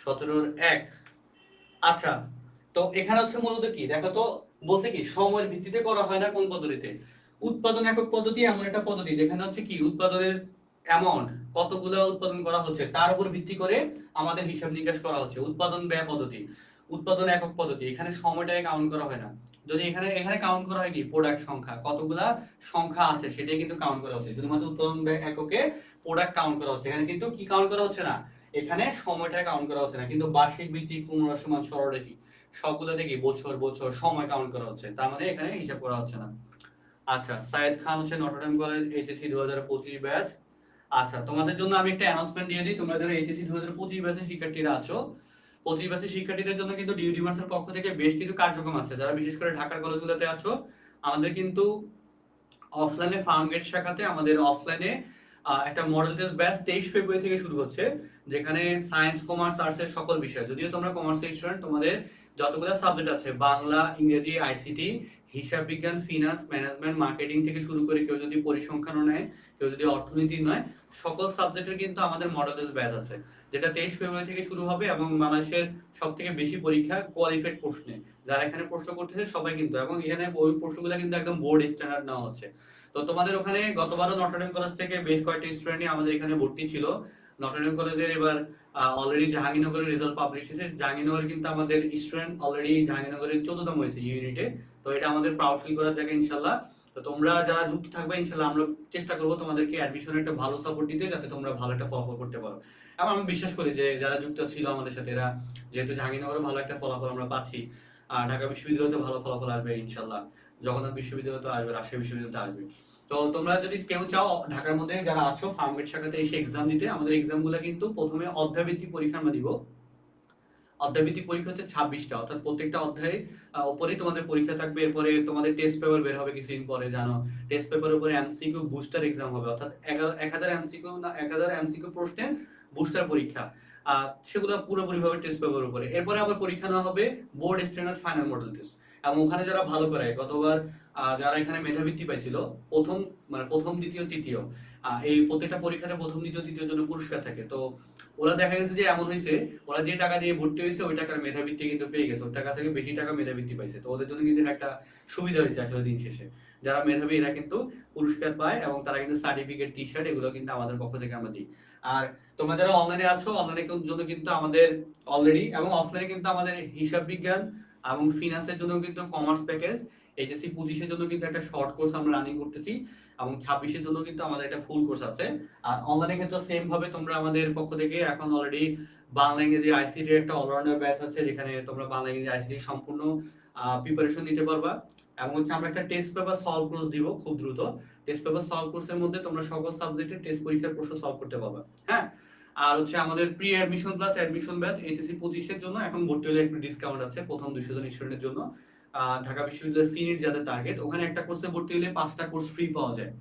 17 1। আচ্ছা, তো এখানে হচ্ছে মূলত কি দেখো তো, বলছে কি সময়ের ভিত্তিতে করা হয় না কোন পদ্ধতিতে? উৎপাদন একক পদ্ধতি এমন একটা পদ্ধতি যেখানে হচ্ছে কি উৎপাদনের অ্যামাউন্ট, কতগুলো উৎপাদন করা হচ্ছে তার উপর ভিত্তি করে আমাদের হিসাব নিকাশ করা হচ্ছে। উৎপাদন ব্যয় পদ্ধতি, উৎপাদন একক পদ্ধতি, এখানে সময়টাকে কাউন্ট করা হয় না। যদি এখানে এখানে কাউন্ট করা হয় কি প্রোডাক্ট সংখ্যা, কতগুলা সংখ্যা আছে সেটাই কিন্তু কাউন্ট করা হচ্ছে। শুধুমাত্র উৎপাদন ব্যয় এককে প্রোডাক্ট কাউন্ট করা হচ্ছে, এখানে কিন্তু কি কাউন্ট করা হচ্ছে না, এখানে সময়টা কাউন্ট করা হচ্ছে না। কিন্তু বার্ষিক ভিত্তিক, ক্রমহ্রাসমান, সরলরৈখিক সবগুলোতে কি বছর বছর সময় কাউন্ট করা হচ্ছে, তার মানে এখানে হিসাব করা হচ্ছে না। আচ্ছা, সাইদ খান হচ্ছে নটরডেম কলেজ এইচএসসি 2025 ব্যাচ। আচ্ছা, তোমাদের জন্য আমি একটা অ্যানাউন্সমেন্ট দিয়ে দিই। তোমরা যারা এইচএসসি 2025 ব্যাচের শিক্ষার্থীরা আছো, 25 ব্যাচের শিক্ষার্থীদের জন্য কিন্তু ডিউ ডিমার্সের পক্ষ থেকে বেশ কিছু কার্যক্রম আছে। যারা বিশেষ করে ঢাকার কলেজগুলোতে আছো, আমাদের কিন্তু অফলাইনে ফার্মগেট শাখাতে আমাদের অফলাইনে একটা মডেল টেস্ট ব্যাচ 23 ফেব্রুয়ারি থেকে শুরু হচ্ছে, যেখানে সায়েন্স, কমার্স, আর্টসের সকল বিষয়, যদিও তোমরা কমার্সের স্টুডেন্ট, তোমাদের যতগুলো সাবজেক্ট আছে বাংলা, ইংরেজি, আইসিটি, হিসাব বিজ্ঞান, ফিনান্স, ম্যানেজমেন্ট, মার্কেটিং থেকে শুরু করে কেউ যদি পরিসংখ্যানও নেয়, কেউ যদি অর্থনীতি নয়, সকল সাবজেক্টের কিন্তু আমাদের মডেল টেস্ট ব্যাচ আছে, যেটা 23 ফেব্রুয়ারি থেকে শুরু হবে। এবং বাংলাদেশের সব থেকে বেশি পরীক্ষা কোয়ালিফাইড প্রশ্নে, যারা এখানে প্রশ্ন করতেছে সবাই কিন্তু, এবং এখানে ওই প্রশ্নগুলো কিন্তু একদম বোর্ড স্ট্যান্ডার্ড নেওয়া হচ্ছে। তো তোমাদের ওখানে গতবারও নটরডেম কলেজ থেকে বেশ কয়েকটা স্টুডেন্টই আমাদের এখানে ভর্তি ছিল। নটরডেম কলেজের এবার অলরেডি জাহাঙ্গীরনগরের রেজাল্ট পাবলিশ হয়েছে। জাহাঙ্গীরনগর কিন্তু আমাদের স্টুডেন্ট অলরেডি জাহাঙ্গীরনগরের 14তম হয়েছে ইউনিটে। তো এটা আমাদের প্রাউড ফিল করার জায়গা ইনশাল্লাহ। তো তোমরা যারা যুক্ত থাকবে ইনশাল্লাহ আমরা চেষ্টা করবো তোমাদেরকে অ্যাডমিশনের একটা ভালো সাপোর্ট দিতে, যাতে তোমরা ভালো একটা ফলাফল করতে পারো। এবং আমি বিশ্বাস করি যে যারা যুক্ত ছিল আমাদের সাথে, এরা যেহেতু জাহাঙ্গীরনগরে ভালো একটা ফলাফল আমরা পাচ্ছি, ঢাকা বিশ্ববিদ্যালয়তে ভালো ফলাফল আসবে ইনশাল্লাহ, জগন্নাথ বিশ্ববিদ্যালয় তো আসবে, রাজশাহী বিশ্ববিদ্যালয় আসবে। তো তোমরা যদি কেউ চাও ঢাকার মধ্যে যারা আছো ফার্মগেট শাখাতে এসে এক্সাম দিতে, আমাদের এক্সাম গুলো কিন্তু প্রথমে অধ্যায়ভিত্তিক পরীক্ষা আমরা দিব। অধ্যায়ভিত্তিক পরীক্ষা হচ্ছে 26টা, অর্থাৎ প্রত্যেকটা অধ্যায়ে উপরেই তোমাদের পরীক্ষা থাকবে। এরপরে তোমাদের টেস্ট পেপার বের হবে কিছুদিন পরে, জানো। টেস্ট পেপারের উপরে এমসিকিউ বুস্টার এক্সাম হবে, অর্থাৎ 1000 এমসিকিউ না 1000 এমসিকিউ প্রশ্নের বুস্টার পরীক্ষা। সেগুলো পুরোপুরি ভাবে টেস্ট পেপারের উপরে। এরপরে আবার পরীক্ষা নেওয়া হবে board standard final model test. এবং ওখানে যারা ভালো করে, গতবার যারা এখানে মেধাবৃত্তি পাইছিল প্রথম, মানে প্রথম, দ্বিতীয়, তৃতীয়, এই প্রত্যেকটা পরীক্ষাতে প্রথম, দ্বিতীয়, তৃতীয় জন্য পুরস্কার থাকে। তো ওরা দেখা গেছে যে এমন হয়েছে, ওরা যে টাকা দিয়ে ভর্তি হয়েছে ওই টাকার মেধাবৃত্তি কিন্তু পেয়ে গেছে, ওই টাকা থেকে বেশি টাকা মেধাবৃত্তি পাইছে। তো ওদের জন্য কিন্তু একটা সুবিধা হয়েছে আসলে দিন শেষে। যারা মেধাবী এরা কিন্তু পুরস্কার পায়, এবং তারা কিন্তু সার্টিফিকেট, টি শার্ট এগুলো কিন্তু আমাদের পক্ষ থেকে আমরা দিই। আর তোমরা যারা অনলাইনে আছো, অনলাইনের জন্য কিন্তু আমাদের অলরেডি, এবং অফলাইনে কিন্তু আমাদের হিসাব বিজ্ঞান, এবং ফিনান্সের জন্য কিন্তু কমার্স প্যাকেজ, এইচএসসি 25-এর জন্য কিন্তু একটা শর্ট কোর্স আমরা রানিং করতেছি, এবং 26-এর জন্য কিন্তু আমাদের একটা ফুল কোর্স আছে। আর অনলাইনের ক্ষেত্রে সেম ভাবে তোমরা আমাদের পক্ষ থেকে এখন অলরেডি বাংলা ইংরেজি আইসিটি একটা অলরাউন্ডার ব্যাচ আছে, যেখানে তোমরা বাংলা ইংরেজি আইসিটি সম্পূর্ণ প্রিপারেশন নিতে পারবা। এবং হচ্ছে আমরা একটা টেস্ট পেপার সলভ কোর্স দিব খুব দ্রুত। টেস্ট পেপার সলভ কোর্সের মধ্যে তোমরা সকল সাবজেক্টের টেস্ট পরীক্ষার প্রশ্ন সলভ করতে পারবা। হ্যাঁ, আর হচ্ছে আমাদের pre admission plus admission batch HSC 25-এর জন্য এখন ভর্তি হলে একটু ডিসকাউন্ট আছে প্রথম 200 জন স্টুডেন্টের জন্য। ঢাকা বিশ্ববিদ্যালয়ের সিনিয়র যাদের টার্গেট, ওখানে একটা কোর্সে ভর্তি হলে 5টা কোর্স ফ্রি পাওয়া যায়।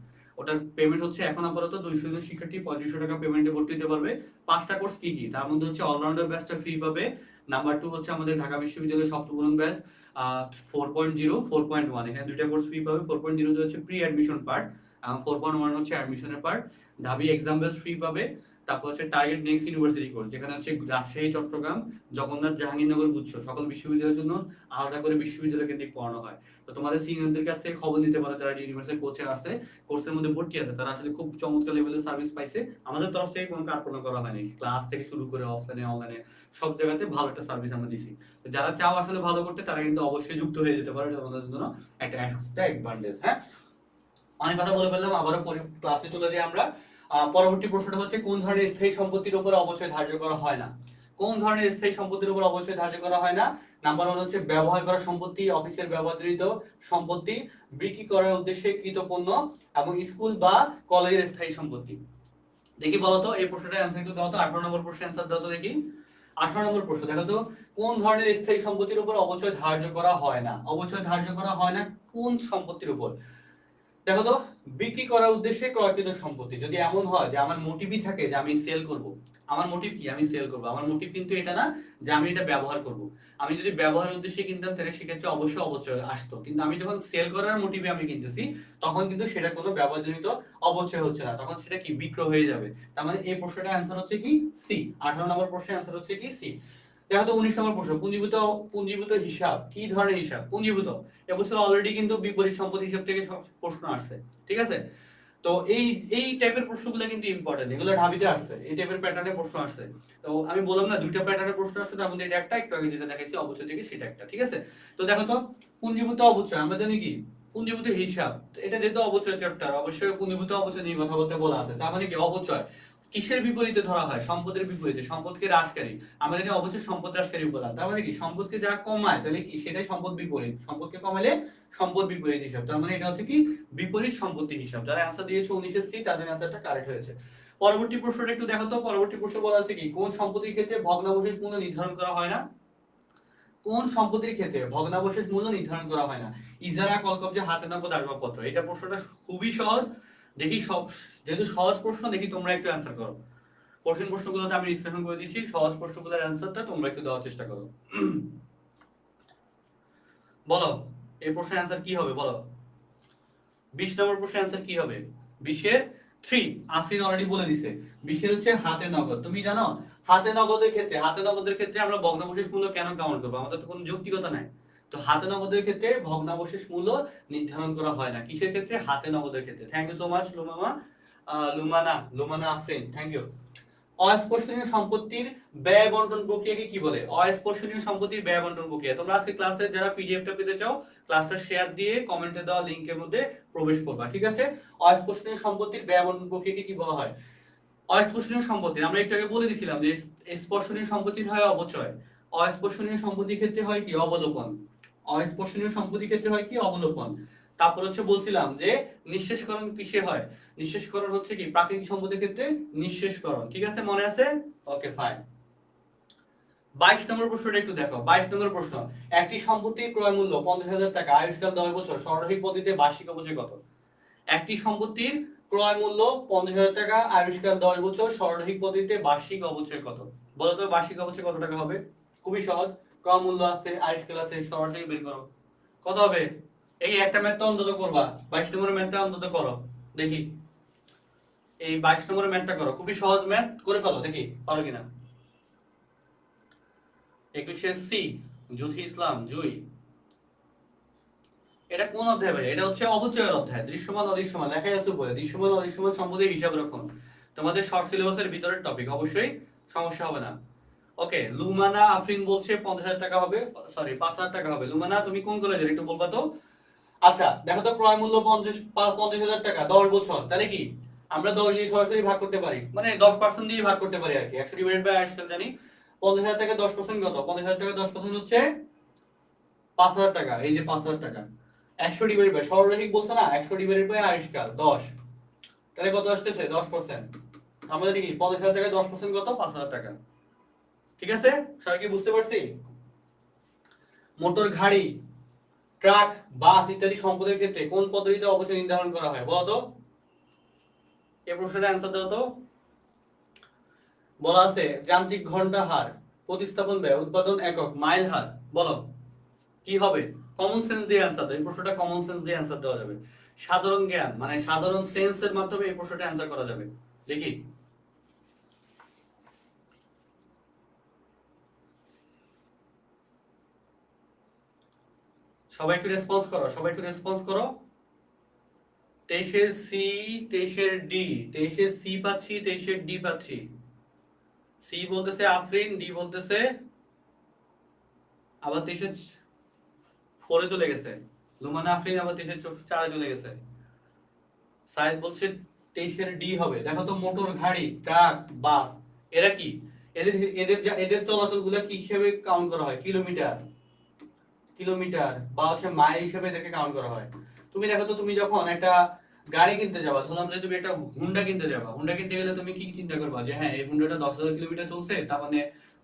ওটার পেমেন্ট হচ্ছে এখন আপাতত 200 জন শিক্ষার্থী 3500 টাকা পেমেন্টে ভর্তি হতে পারবে। 5টা কোর্স কি কি, তার মধ্যে হচ্ছে অলরাউন্ডার ব্যাচটা ফ্রি পাবে। নাম্বার 2 হচ্ছে আমাদের ঢাকা বিশ্ববিদ্যালয়ের সপ্তমূলন ব্যাচ 4.0 4.1, এখানে দুইটা কোর্স ফ্রি পাবে। 4.0 হচ্ছে প্রি অ্যাডমিশন পার্ট, 4.1 হচ্ছে অ্যাডমিশনের পার্ট। ঢাবি এক্সাম ব্যাচ ফ্রি পাবে। তারপর হচ্ছে টার্গেট নেক্সট ইউনিভার্সিটি কোর্স, যেখানে হচ্ছে রাজশাহী, চট্টগ্রাম, জগন্নাথ, জাহাঙ্গীরনগর, গুচ্ছ সকল বিশ্ববিদ্যালয়ের জন্য আলাদা করে বিশ্ববিদ্যালয় কেন্দ্রিক পড়ানো হয়। তো তোমাদের সিনিয়রদের কাছ থেকে খবর নিতে পারো, যারা ইউনিভার্সিটি কোচে আছে, কোর্সের মধ্যে ভর্তি আছে, তারা আসলে খুব চমৎকার লেভেলের সার্ভিস পাইছে। আমাদের তরফ থেকে কোনো কার্পণ্য করা হয়নি, ক্লাস থেকে শুরু করে অফলাইনে অনলাইনে সব জায়গাতে ভালো একটা সার্ভিস আমরা দিছি। তো যারা চাও আসলে ভালো করতে, তারা কিন্তু অবশ্যই যুক্ত হয়ে যেতে পারে, এটা আমাদের জন্য একটা এক্সট্রা অ্যাডভান্টেজ। হ্যাঁ, অনেক কথা বলে ফেললাম, আবারও ক্লাসে চলে যাই আমরা। পরবর্তী প্রশ্নটা হচ্ছে কোন ধরনের স্থায়ী সম্পত্তির উপর অবচয় ধার্য করা হয় না? কোন ধরনের স্থায়ী সম্পত্তির উপর অবচয় ধার্য করা হয় না? নাম্বার 1 হচ্ছে ব্যবহার করা সম্পত্তি, অফিসের ব্যবহৃত সম্পত্তি, বিক্রি করার উদ্দেশ্যে কৃত পণ্য, এবং স্কুল বা কলেজের স্থায়ী সম্পত্তি। দেখি বলো তো এই প্রশ্নটার অ্যানসার একটু দাও তো। 18 নম্বর প্রশ্নের অ্যানসার দাও তো দেখি। 18 নম্বর প্রশ্ন দেখো তো, কোন ধরনের স্থায়ী সম্পত্তির উপর অবচয় ধার্য করা হয় না? অবচয় ধার্য করা হয় না কোন সম্পত্তির উপর? দেখো তো, বিক্রি করার উদ্দেশ্যে ক্রয়কৃত সম্পত্তি। যদি এমন হয় যে আমার মোটিভই থাকে যে আমি সেল করব, আমার মোটিভ কি আমি সেল করব, আমার মোটিভ কিন্তু এটা না যে আমি এটা ব্যবহার করব। আমি যদি ব্যবহারের উদ্দেশ্যে কিনতাম তাহলে সেক্ষেত্রে অবশ্যই অবচয় আসতো, কিন্তু আমি যখন সেল করার মোটিভে আমি কিনতেছি, তখন কিন্তু সেটা কোনো ব্যবহারজনিত অবচয় হচ্ছে না, তখন সেটা কি বিক্রয় হয়ে যাবে। তার মানে এই প্রশ্নটার অ্যানসার হচ্ছে কি সি। 18 নম্বর প্রশ্নের অ্যানসার হচ্ছে কি সি। দেখো তো 19 নম্বর প্রশ্ন, পুঞ্জীভূত পুঞ্জীভূত হিসাব কি ধরনের হিসাব? পুঞ্জীভূত এবছর অলরেডি কিন্তু বিপরীত সম্পদ হিসাব থেকে প্রশ্ন আসছে, ঠিক আছে? তো এই এই টাইপের প্রশ্নগুলো কিন্তু ইম্পর্টেন্ট, এগুলো ঢাবিতে আসছে, এই টাইপের প্যাটার্নের প্রশ্ন আসছে। তো আমি বললাম না দুইটা প্যাটার্নের প্রশ্ন আসছে, তার মধ্যে এটা একটা, একটু আগে যেটা দেখাইছি অবচয় থেকে সেটা একটা, ঠিক আছে? তো দেখো তো, পুঞ্জীভূত অবচয় আমরা জানি কি, পুঞ্জীভূত হিসাব, এটা যেহেতু অবচয় চ্যাপ্টার, অবশ্যই পুঞ্জীভূত অবচয় নিয়ে কথা বলতে বলা আছে। তার মানে কি অবচয় কিসের বিপরীতে ধরা হয়? সম্পদের বিপরীতে, সম্পদকে হ্রাসকারী। আমরা জানি অবশ্যই সম্পদ হ্রাসকারী উপাদান, তার মানে কি সম্পদকে যা কমায় তাহলে কি সেটাই সম্পদ বিপরীত, সম্পদকে কমালে সম্পদ বিপরীত হিসাব, তার মানে এটা হচ্ছে কি বিপরীত সম্পত্তি হিসাব। যারা অ্যানসার দিয়েছে 19 সি, তাদের অ্যানসারটা কারেক্ট হয়েছে। পরবর্তী প্রশ্নটা একটু দেখো তো। পরবর্তী প্রশ্ন বলা আছে কি, কোন সম্পত্তির ক্ষেত্রে ভগ্নাবশেষ মূল্য নির্ধারণ করা হয় না? কোন সম্পত্তির ক্ষেত্রে ভগ্নাবশেষ মূল্য নির্ধারণ করা হয় না? ইজারা, কলকব্জা, হাতে নগদ, আসবাবপত্র। এটা প্রশ্নটা খুবই সহজ। দেখি সব, যেহেতু সহজ প্রশ্ন, দেখি তোমরা একটু অ্যানসার করো। কঠিন প্রশ্নগুলোতে আমি ডিসকাশন করে দিচ্ছি, সহজ প্রশ্নগুলোর অ্যানসারটা তোমরা একটু দেওয়ার চেষ্টা করো। বলো এই প্রশ্নের অ্যানসার কি হবে বলো। 20 নম্বর প্রশ্নের অ্যানসার কি হবে? 20-এর 3 আফরিন অলরেডি বলে দিছে। 20-এর হচ্ছে হাতে নগদ। তুমি জানো হাতে নগদের ক্ষেত্রে, হাতে নগদের ক্ষেত্রে আমরা ভগ্নাবশেষ মূল্য কেন কাউন্ট করব? আমাদের তো কোনো যৌক্তিকতা নাই। তো হাতে নগদের ক্ষেত্রে ভগ্নাবশেষ মূল্য নির্ধারণ করা হয় না। কিসের ক্ষেত্রে? হাতে নগদের ক্ষেত্রে। Thank you so much Lumama, Lumana Afrin, thank you. অস্পর্শনীয় সম্পত্তির ব্যয় বন্টন প্রক্রিয়াকে কি বলে? অস্পর্শনীয় সম্পত্তির ব্যয় বন্টন প্রক্রিয়া। তোমরা আজকে ক্লাসে যারা পিডিএফটা পেতে চাও, ক্লাসটা শেয়ার দিয়ে কমেন্টে দেওয়া লিংকের মধ্যে প্রবেশ করবা, ঠিক আছে? অস্পর্শনীয় সম্পত্তির ব্যয় বন্টন প্রক্রিয়াকে কি বলা হয়? অস্পর্শনীয় সম্পত্তির আমরা একটু আগে বলে দিছিলাম যে স্পর্শনীয় সম্পত্তির হয় অবচয়, অস্পর্শনীয় সম্পত্তির ক্ষেত্রে হয় কি অবলোপন। অস্পর্শনীয় সম্পত্তির ক্ষেত্রে হয় কি অবলোপন। তারপর হচ্ছে বলছিলাম যে নিঃশেষকরণ কিসে হয়? নিঃশেষকরণ হচ্ছে কি প্রাকৃতিক সম্পদের ক্ষেত্রে নিঃশেষকরণ, ঠিক আছে? মনে আছে? Okay fine. 22 নম্বর প্রশ্নটা একটু দেখো। 22 নম্বর প্রশ্ন, একটি সম্পত্তির ক্রয় মূল্য 50,000 টাকা, আয়ুষ্কাল 10 বছর, সরলরৈখিক পদ্ধতিতে বার্ষিক অবচয় কত? একটি সম্পত্তির ক্রয় মূল্য 50,000 টাকা, আয়ুষ্কাল 10 বছর, সরলরৈখিক পদ্ধতিতে বার্ষিক অবচয় কত? বলো তো বার্ষিক অবচয় কত টাকা হবে? খুবই সহজ, ক্রয় মূল্য আছে, আয়ুষ্কাল আছে, সরাসরি বের করো। কত হবে? এই একটা ম্যাথ তো অন্তত করবা, 22 নম্বরের ম্যাথটা অন্তত করো দেখি। এই 22 নম্বরের ম্যাথটা করো, খুবই সহজ ম্যাথ, করে ফেলো দেখি পারো কিনা। 21 সি, জুথি ইসলাম জুই। এটা কোন অধ্যায় ভাই? এটা হচ্ছে অবচয়ের অধ্যায়। দৃশ্যমান অদৃশ্যমান লেখাই আছে উপরে, দৃশ্যমান অদৃশ্যমান সম্পদের হিসাব রাখুন। তোমাদের শর্ট সিলেবাসের ভিতরের টপিক, অবশ্যই সমস্যা হবে না। ওকে, লুমানা আফরিন বলছে 50,000 টাকা হবে, সরি 5,000 টাকা হবে। লুমানা তুমি কোন কলেজের একটু বলবা তো? আচ্ছা দেখো তো, ক্রয় মূল্য 50,000 টাকা, 10 বছর, তাহলে কি আমরা 10 দিয়ে সরাসরি ভাগ করতে পারি, মানে 10% দিয়ে ভাগ করতে পারি আর কি। 100 ডিভাইডেড বাই আজকাল জানি 50,000 টাকা 10% কত? 50,000 টাকা 10% হচ্ছে 5,000 টাকা। এই যে 5,000 টাকা 100 ডিভাইডেড বাই, সরলরেখিক বলছে না, 100 ডিভাইডেড বাই আজকাল 10, তাহলে কত আসতেছে? 10%। আমাদের কি 50,000 টাকা 10% কত? 5,000 টাকা। ঠিক আছে, সবাই কি বুঝতে পারছি? মোটর গাড়ি, ট্রাক, বাস ইত্যাদি সম্পদের ক্ষেত্রে কোন পদ্ধতিতে অবচয় নির্ধারণ করা হয় বলো তো? এই প্রশ্নের অ্যান্সার দাও তো। বলা আছে যান্ত্রিক ঘন্টা হার, প্রতিস্থাপন ব্যয়, উৎপাদন একক, মাইল হার। বলো কি হবে? কমন সেন্স দিয়ে অ্যান্সার দাও। এই প্রশ্নটা কমন সেন্স দিয়ে অ্যান্সার দেওয়া যাবে। সাধারণ জ্ঞান মানে সাধারণ সেন্সের মাধ্যমে এই প্রশ্নটা অ্যান্সার করা যাবে। দেখি সবাই একটু রেসপন্স করো, সবাই একটু রেসপন্স করো। 23-এর সি, 23-এর ডি, 23-এর সি পাচ্ছি, 23-এর ডি পাচ্ছি। সি বলতেছে আফরিন, ডি বলতেছে আবার 23-এর 4-এ চলে গেছে লুমানা আফরিন, আবার 23-এর 4-এ চলে গেছে। সাইদ বলছে 23-এর ডি হবে। দেখো তো, মোটর গাড়ি, ট্রাক, বাস, এরা কি, এদের এদের এদের চলাচল গুলো কি হিসেবে কাউন্ট করা হয়? কিলোমিটার, কিলোমিটার বা হচ্ছে মাইল হিসেবে এদেরকে কাউন্ট করা হয়। তুমি দেখো তো, তুমি যখন একটা গাড়ি কিনতে যাবা, ধরলাম যে তুমি একটা হুন্ডা কিনতে যাবা, হুন্ডা কিনতে গেলে তুমি কি চিন্তা করবা যে হ্যাঁ এই হুন্ডাটা 10,000 কিলোমিটার চলছে, তার মানে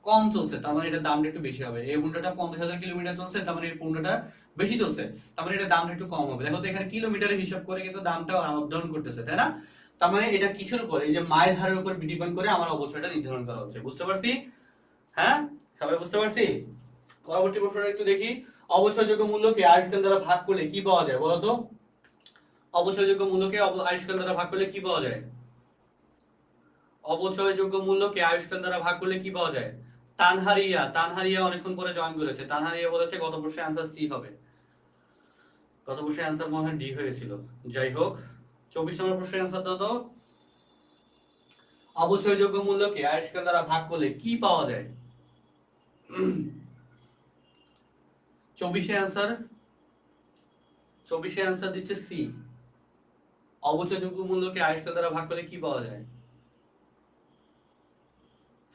কম চলছে, তার মানে এটা দামটা একটু বেশি হবে। এই হুন্ডাটা 50,000 কিলোমিটার চলছে, তার মানে এই হুন্ডাটা বেশি চলছে, তার মানে এটা দামটা একটু কম হবে। দেখো তো, এখানে কিলোমিটারের হিসাব করে কিন্তু দামটা আপ ডাউন করতেছে, তাই না? তার মানে এটা কিসের উপর? এই যে মাইল হারের উপর ডিপেন্ড করে আমার অবচয়টা নির্ধারণ করা হচ্ছে। বুঝতে পারছি? হ্যাঁ, সবাই বুঝতে পারছি? পরবর্তী প্রশ্নটা একটু দেখি। অবচয়যোগ্য মূল্যকে আয়ুষ্কাল দ্বারা ভাগ করলে কি পাওয়া যায় বলো তো? অবচয়যোগ্য মূল্যকে আয়ুষ্কাল দ্বারা ভাগ করলে কি পাওয়া যায়? অবচয়যোগ্য মূল্যকে আয়ুষ্কাল দ্বারা ভাগ করলে কি পাওয়া যায়? তানহারিয়া, তানহারিয়া অনেকক্ষণ পরে জয়েন করেছে। তানহারিয়া বলেছে গত প্রশ্নের অ্যান্সার সি হবে। গত প্রশ্নের অ্যান্সার মনে হয় ডি হয়েছিল। যাই হোক, 24 নম্বর প্রশ্নের অ্যান্সার দাও তো। অবচয়যোগ্য মূল্যকে আয়ুষ্কাল দ্বারা ভাগ করলে কি পাওয়া যায়? 24-এ অ্যান্সার, 24-এ অ্যান্সার দিচ্ছে সি। অবচয়যোগ্য মূল্যকে আয়ুষ্কাল দ্বারা ভাগ করলে কি পাওয়া যায়?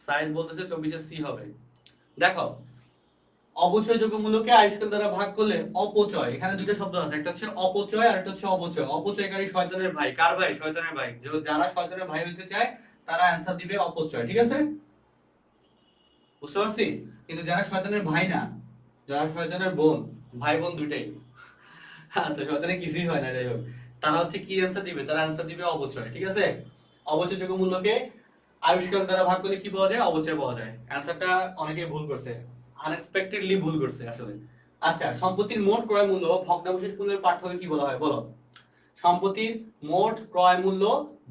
সাইদ বলতেছে 24-এ সি হবে। দেখো, অবচয়যোগ্য মূল্যকে আয়ুষ্কাল দ্বারা ভাগ করলে অপচয়, এখানে দুটো শব্দ আছে, একটা হচ্ছে অপচয় আর একটা হচ্ছে অবচয়। অপচয়কারী শয়তানের ভাই। কার ভাই? শয়তানের ভাই। যারা শয়তানের ভাই হতে চায় তারা অ্যান্সার দিবে অপচয়। ঠিক আছে, বুঝতে পারছি? কিন্তু যারা শয়তানের ভাই না, যারা শয়তানের বোন, ভাই বোন দুইটাই, আচ্ছা শয়তানের কিছুই হয় না, যাই হোক, তারা হচ্ছে কি অ্যান্সার দিবে? তারা অ্যান্সার দিবে অবচয়। ঠিক আছে, অবচয়যোগ্য মূল্যকে আয়ুষ্কাল দ্বারা ভাগ করলে কি পাওয়া যায়? অবচয় পাওয়া যায়। অ্যান্সারটা অনেকে ভুল করছে, আনএক্সপেক্টেডলি ভুল করছে আসলে। আচ্ছা, সম্পত্তির মোট ক্রয় মূল্য ভগ্নাবশেষ মূল্যের পার্থক্য কি বলা হয় বলো? সম্পত্তির মোট ক্রয় মূল্য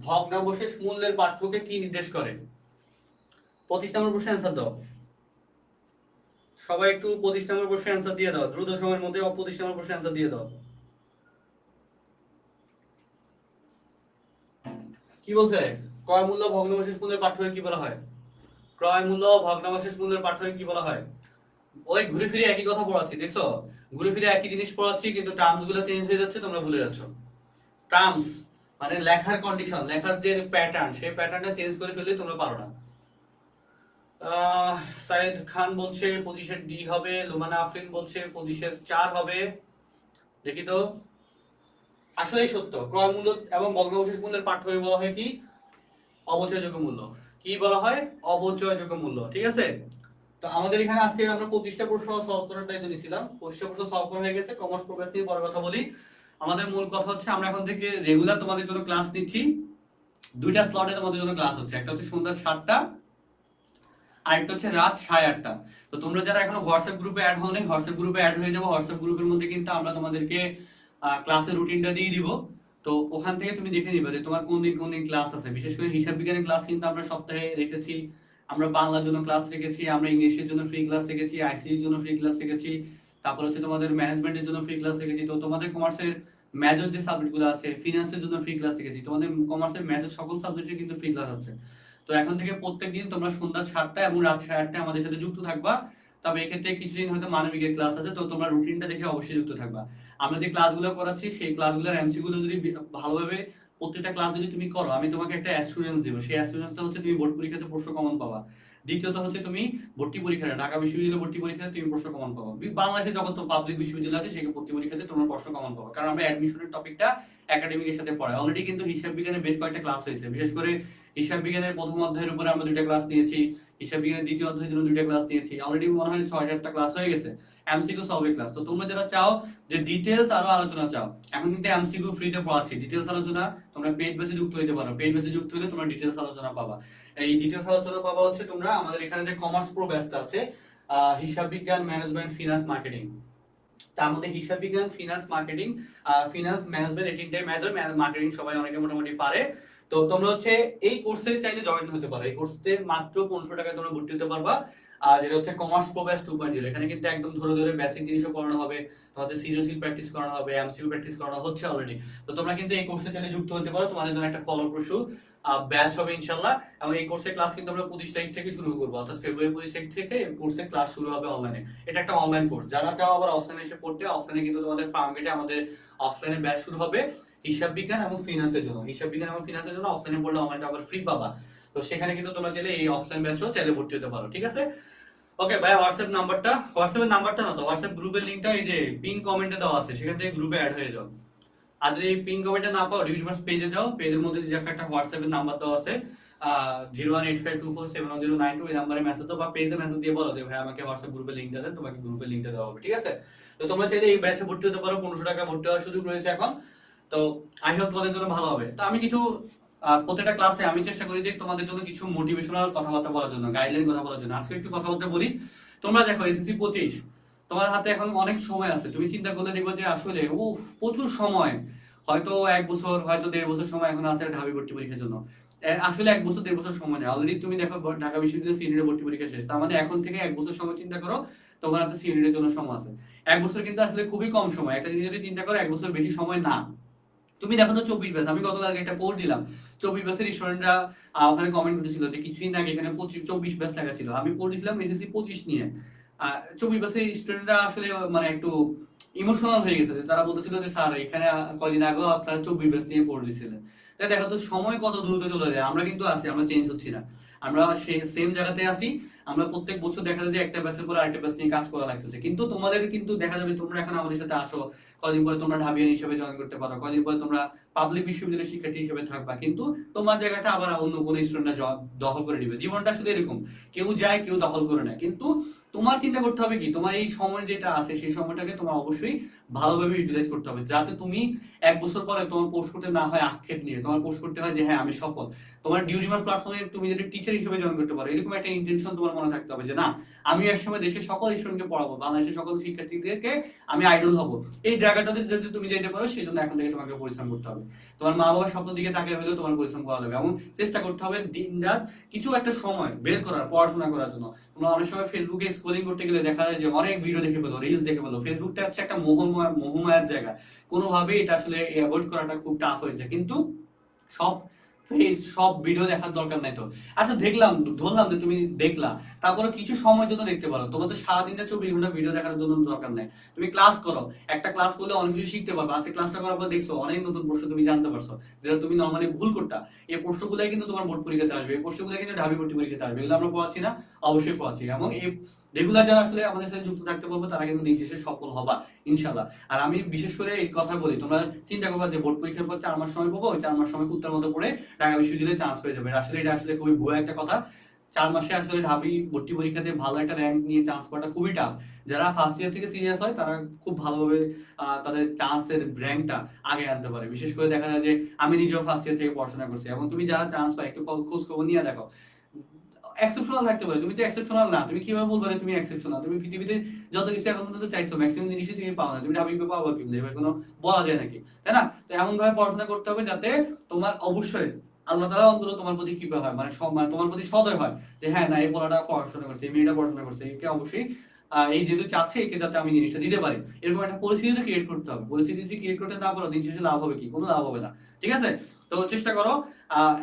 ভগ্নাবশেষ মূল্যের পার্থক্য কি নির্দেশ করে? 25 নম্বর প্রশ্নের অ্যান্সার দাও। সবাই একটু 25 নম্বর প্রশ্নের অ্যান্সার দিয়ে দাও, দ্রুত সময়ের মধ্যে 25 নম্বর প্রশ্নের অ্যান্সার দিয়ে দাও। কি বলছে? ক্রয় মূল্য ভগ্নাবশেষ মূল্যের পার্থক্য কি বলা হয়? ক্রয় মূল্য ভগ্নাবশেষ মূল্যের পার্থক্য কি বলা হয়? ওই ঘুরে ফিরে একই কথা পড়াচ্ছি, দেখছো? ঘুরে ফিরে একই জিনিস পড়াচ্ছি, কিন্তু টার্মস গুলো চেঞ্জ হয়ে যাচ্ছে, তোমরা ভুলে যাচ্ছ। টার্মস মানে লেখার কন্ডিশন, লেখার যে প্যাটার্ন, সেই প্যাটার্নটা চেঞ্জ করে ফেললে তোমরা পারো না। সাইদ খান বলছে 25-এর ডি হবে। লুমানা আফরিন বলছে 25-এর 4 হবে। দেখি তো, আসলেই সত্য। ক্রয় মূল্য এবং ভগ্নাবশেষ মূল্যের পার্থক্য বলা হয় কি? অবচয়যোগ্য মূল্য। কি বলা হয়? অবচয়যোগ্য মূল্য। ঠিক আছে, তো আমাদের এখানে আজকে আমরা 25টা প্রশ্ন সলভ করার দায়িত্ব নিয়েছিলাম। 25টা প্রশ্ন সলভ করা হয়ে গেছে। কমার্স প্রোগ্রেস নিয়ে পরে কথা বলি। আমাদের মূল কথা হচ্ছে আমরা এখন থেকে রেগুলার তোমাদের জন্য ক্লাস নিচ্ছি। দুইটা স্লটে তোমাদের জন্য ক্লাস হচ্ছে, একটা হচ্ছে সন্ধ্যা 7টা আর একটা হচ্ছে রাত 8:30টা। তো তোমরা যারা এখনো হোয়াটসঅ্যাপ গ্রুপে অ্যাড হওনি, হোয়াটসঅ্যাপ গ্রুপে অ্যাড হয়ে যাবো। হোয়াটসঅ্যাপ গ্রুপের মধ্যে কিন্তু আমরা তোমাদেরকে ক্লাসের রুটিনটা দিয়ে দিব। তো ওখান থেকে তুমি দেখে নিবে যে তোমার কোন দিন কোন দিন ক্লাস আছে। বিশেষ করে হিসাব বিজ্ঞানের ক্লাস কিন্তু আমরা সপ্তাহে রেখেছি, আমরা বাংলার জন্য ক্লাস রেখেছি, আমরা ইংলিশের জন্য ফ্রি ক্লাস রেখেছি, আইসিটির জন্য ফ্রি ক্লাস রেখেছি, তারপর হচ্ছে তোমাদের ম্যানেজমেন্টের জন্য ফ্রি ক্লাস রেখেছি। তো তোমাদের কমার্সের মেজর যে সাবজেক্টগুলো আছে, ফিনান্সের জন্য ফ্রি ক্লাস রেখেছি। তোমাদের কমার্সের মেজর সকল সাবজেক্টের কিন্তু ফ্রি ক্লাস আছে। তো এখন থেকে প্রত্যেকদিন তোমরা সন্ধ্যা 7টায় এবং রাত 8টায় আমাদের সাথে যুক্ত থাকবা। তবে এক্ষেত্রে কিছুদিন হয়তো মানবিকের ক্লাস আছে, তো তোমরা রুটিনটা দেখে অবশ্যই যুক্ত থাকবা। আমরা যে ক্লাসগুলো করাচ্ছি সেই ক্লাসগুলোর এমসিকিউ যদি ভালোভাবে প্রত্যেকটা ক্লাস যদি তুমি করো, আমি তোমাকে একটা অ্যাসুরেন্স দেবো। সেই অ্যাসুরেন্সটা হচ্ছে তুমি বোর্ড পরীক্ষাতে প্রশ্ন কমন পাবা। দ্বিতীয়ত হচ্ছে তুমি ভর্তি পরীক্ষাটা ঢাকা বিশ্ববিদ্যালয় ভর্তি পরীক্ষাতে তুমি প্রশ্ন কমন পাবা। বাংলাদেশে যত পাবলিক বিশ্ববিদ্যালয় আছে সেখানে ভর্তি পরীক্ষাতে তোমার প্রশ্ন কমন পাবা, কারণ আমরা অ্যাডমিশনের টপিকটা একাডেমিকের সাথে পড়াই। অলরেডি কিন্তু হিসাব বিজ্ঞানের বেশ কয়েকটা ক্লাস হয়েছে, বিশেষ করে হিসাব বিজ্ঞানের প্রথম অধ্যায়ের উপরে আমরা 2টা ক্লাস নিয়েছি, হিসাব বিজ্ঞানের দ্বিতীয় অধ্যায়ের জন্য 2টা ক্লাস নিয়েছি। অলরেডি মনে হয় 6-7টা ক্লাস হয়ে গেছে এমসিকিউ সলভ ক্লাস। তো তোমরা যারা চাও যে ডিটেইলস আরো আলোচনা চাও, এখন কিন্তু এমসিকিউ ফ্রিতে পড়াচ্ছি। ডিটেইলস আলোচনা তোমরা পেইড বেসে যুক্ত হতে পারো, পেইড বেসে যুক্ত হলে তোমরা ডিটেইলস আলোচনা পাবা। এই ডিটেইলস আলোচনা পাবা হচ্ছে তোমরা আমাদের এখানে যে কমার্স প্রো ব্যাচটা আছে, হিসাব বিজ্ঞান, ম্যানেজমেন্ট, ফিনান্স, মার্কেটিং। তার মধ্যে হিসাব বিজ্ঞান, ফিনান্স, মার্কেটিং, ফিনান্স ম্যানেজমেন্ট এই তিনটাই মেজর, মার্কেটিং সবাই অনেকে মোটামুটি পারে। তো তোমরা হচ্ছে এই কোর্সে চাইলে জয়েন হতে পারো। এই কোর্সে মাত্র 1500 টাকায় তোমরা ভর্তি হতে পারবা। আর যেটা হচ্ছে কমার্স প্রো ব্যাচ 2.0, এখানে কিন্তু একদম ধরে ধরে বেসিক জিনিসও পড়ানো হবে, তোমাদের সৃজনশীল প্র্যাকটিস করানো হবে, এমসিকিউ প্র্যাকটিস করানো হচ্ছে অলরেডি। তো তোমরা কিন্তু এই কোর্সে চাইলে যুক্ত হতে পারো, তোমাদের জন্য একটা ফলপ্রসূ ব্যাচ হবে ইনশাআল্লাহ। এবং এই কোর্সের ক্লাস কিন্তু আমরা 25 তারিখ থেকে শুরু করবো, অর্থাৎ ফেব্রুয়ারি 25 তারিখ থেকে এই কোর্সের ক্লাস শুরু হবে অনলাইনে। এটা একটা অনলাইন কোর্স। যারা চাও আবার অফলাইনে এসে পড়তে, অফলাইনে কিন্তু তোমাদের ফার্মগেটে আমাদের অফলাইনে ব্যাচ শুরু হবে হিসাব বিজ্ঞান এবং ফিনান্সের জন্য। হিসাব বিজ্ঞান এবং ফিনান্সের জন্য অফলাইনে পড়লে অনলাইনটা আবার ফ্রি পাবা। তো সেখানে কিন্তু তোমরা চাইলে এই অফলাইন ব্যাচও চাইলে ভর্তি হতে পারো, ঠিক আছে? ওকে ভাই, হোয়াটসঅ্যাপের নাম্বারটা না, তো হোয়াটসঅ্যাপ গ্রুপের লিংকটা এই যে পিন কমেন্টে দেওয়া আছে, সেখান থেকে গ্রুপে অ্যাড হয়ে যাও। আর যদি পিন কমেন্টে না পাও, ইউনিভার্স পেজে যাও, পেজের মধ্যে দেখো একটা হোয়াটসঅ্যাপের নাম্বার দেওয়া আছে 01852471092, এই নাম্বারে মেসেজ দাও বা পেজে মেসেজ দিয়ে বলো যে ভাই আমাকে হোয়াটসঅ্যাপ গ্রুপের লিংকটা দেন, তোমাকে গ্রুপের লিংকটা দেওয়া হবে, ঠিক আছে? তো তোমরা চাইলে এই ব্যাচে ভর্তি হতে পারো, 1500 টাকা ভর্তি হওয়ার সুযোগ রয়েছে এখন। তো আই হোপ তোমাদের জন্য ভালো হবে। তো আমি কিছু প্রত্যেকটা ক্লাসে আমি চেষ্টা করি যে তোমাদের জন্য কিছু মোটিভেশনাল কথাবার্তা বলার জন্য, গাইডলাইন কথা বলার জন্য। আজকে একটু কথাবার্তা বলি। তোমরা দেখো এসএসসি 25, তোমার হাতে এখন অনেক সময় আছে। তুমি চিন্তা করলে দেখবে যে আসলে প্রচুর সময়, হয়তো 1 বছর, হয়তো 1.5 বছর সময় এখন আছে ঢাবি ভর্তি পরীক্ষার জন্য। আসলে 1 বছর 1.5 বছর সময় নেই। অলরেডি তুমি দেখো ঢাকা বিশ্ববিদ্যালয়ের সিনিয়র ভর্তি পরীক্ষা শেষ, তার মানে এখন থেকে 1 বছর সময় চিন্তা করো তোমার হাতে সিনিয়রের জন্য সময় আছে। 1 বছর কিন্তু আসলে খুবই কম সময়। একটা জিনিস যদি চিন্তা করো 1 বছর বেশি সময় না। তুমি দেখো তো 24 ব্যাচ, আমি গতকালকে একটা পোস্ট দিলাম, 24 ব্যাচের স্টুডেন্টরা ওখানে কমেন্ট করেছিল যে কিছুদিন আগে এখানে 24 ব্যাচ লেখা ছিল। আমি পোস্ট দিলাম এসএসসি 25 নিয়ে। 24 ব্যাচের স্টুডেন্টরা আসলে মানে একটু ইমোশনাল হয়ে গেছে। তারা বলতেছিল যে স্যার এখানে কয়দিন আগেও আপনারা 24 ব্যাচ নিয়ে পোস্ট দিছিলেন। তাই দেখো তো সময় কত দ্রুত চলে যায়। আমরা কিন্তু আছি, আমরা চেঞ্জ হচ্ছি না, আমরা সেম জায়গাতে আছি। আমরা প্রত্যেক বছর দেখা যায় যে একটা ব্যাচের পর আরেকটা ব্যাচ নিয়ে কাজ করা লাগতেছে, কিন্তু তোমাদের কিন্তু দেখা যাবে তোমরা এখন আমাদের সাথে আছো, কদিন পরে তোমরা ঢাবিয়ান হিসেবে জয়েন করতে পারো, কদিন পরে তোমরা পাবলিক বিশ্ববিদ্যালয়ের শিক্ষার্থী হিসেবে থাকবা, কিন্তু তোমার জায়গাটা আবার অন্য কোনো স্টুডেন্টরা দখল করে নিবে। জীবনটা আসলে এরকম, কেউ যায় কেউ দখল করে নেয়। কিন্তু তোমার চিন্তা করতে হবে কি, তোমার এই সময় যেটা আছে সেই সময়টাকে তোমার অবশ্যই ভালোভাবে ইউটিলাইজ করতে হবে, যাতে তুমি 1 বছর পরে তোমার পোস্ট করতে না হয় আক্ষেপ নিয়ে, তোমার পোস্ট করতে হয় যে হ্যাঁ আমি সফল। তোমার ডিউরিমার প্ল্যাটফর্মে তুমি যদি টিচার হিসেবে জয়েন করতে পারো, এরকম একটা ইন্টেনশন তোমার মনে থাকতে হবে যে না, আমি একসময় দেশের সকল স্টুডেন্টকে পড়াবো, বাংলাদেশের সকল শিক্ষার্থীদেরকে আমি আইডল হব। এই জায়গাটাতে যদি তুমি যেতে পারো, সেই জন্য এখন থেকে তোমাকে পরিশ্রম করতে হবে। তোমার মা বাবার স্বপ্নের দিকে তাকিয়ে হলেও তোমার পরিশ্রম করা যাবে, এবং চেষ্টা করতে হবে দিন রাত কিছু একটা সময় বের করার পড়াশোনা করার জন্য। তোমরা অনেক সময় ফেসবুকে স্ক্রলিং করতে গেলে দেখা যায় যে অনেক ভিডিও দেখে ফেলো, রিলস দেখে ফেলো। ফেসবুকটা হচ্ছে একটা মোহমায়ার জায়গা, কোনোভাবেই এটা আসলে অ্যাভয়েড করাটা খুব টাফ হয়েছে। কিন্তু সব সব ভিডিও দেখার দরকার নাই। তো আচ্ছা ধরলাম যে তুমি দেখলা, তারপরে কিছু সময়ের জন্য দেখতে পারো। তোমার তো সারাদিনে 24 ঘন্টা ভিডিও দেখার জন্য দরকার নাই। তুমি ক্লাস করো, একটা ক্লাস করলে অনেক কিছু শিখতে পারবে। আজকে ক্লাসটা করার পর দেখছো অনেক নতুন প্রশ্ন তুমি জানতে পারছো, যেটা তুমি নর্মালি ভুল করতা। এই প্রশ্নগুলাই কিন্তু তোমার বোর্ড পরীক্ষাতে আসবে, এই প্রশ্নগুলাই কিন্তু ঢাবি ভর্তি পরীক্ষাতে আসবে। এগুলো আমরা পড়াচ্ছি না? অবশ্যই পড়াচ্ছি। এবং এই রেগুলার যারা আসলে আমাদের সাথে যুক্ত থাকতে পারবে তারা কিন্তু দিন শেষে সফল হবা ইনশাল্লাহ। আর আমি বিশেষ করে এই কথা বলি, তোমরা চিন্তা করবা যে বোর্ড পরীক্ষার পর 4 মাস সময় পাবো, 4 মাস সময় কুত্তার মতো পড়ে ঢাকা বিশ্ববিদ্যালয়ে চান্স পেয়ে যাবে। আসলে এটা আসলে খুবই ভুয়া একটা কথা। 4 মাসে আসলে ঢাবি ভর্তি পরীক্ষাতে ভালো একটা র্যাঙ্ক নিয়ে চান্স পাওয়াটা খুবই টাফ। যারা ফার্স্ট ইয়ার থেকে সিরিয়াস হয় তারা খুব ভালোভাবে তাদের চান্সের র্যাঙ্কটা আগে আনতে পারে। বিশেষ করে দেখা যায় যে আমি নিজেও ফার্স্ট ইয়ার থেকে পড়াশোনা করছি, এবং তুমি যারা চান্স পায় একটু খোঁজ খবর নিয়ে দেখো। এক্সেপশনাল থাকতে পারে, তুমি তো এক্সেপশনাল না। তুমি কিভাবে বলবে তুমি এক্সেপশনাল? তুমি পৃথিবীতে যত কিছু এখন পর্যন্ত চাইছো ম্যাক্সিমাম জিনিসই তুমি পাও না, তুমি ঢাবি পাবো কিন্তু এবার কোনো বলা যায় নাকি, তাই না? তো এমন ভাবে পড়াশোনা করতে হবে যাতে তোমার অবশ্যই আল্লাহ তাআলা অন্তত তোমার প্রতি কৃপা হয়, মানে তোমার প্রতি সদয় হয় যে হ্যাঁ না, এই পোলাটা পড়াশোনা করছে, এই মেয়েটা পড়াশোনা করছে, একে অবশ্যই এই যেহেতু চাচ্ছে একে যাতে আমি জিনিসটা দিতে পারি, এরকম একটা পরিস্থিতি ক্রিয়েট করতে হবে। পরিস্থিতি যদি ক্রিয়েট করতে না পারো দিন শেষে লাভ হবে কি? কোনো লাভ হবে না। ঠিক আছে? তো চেষ্টা করো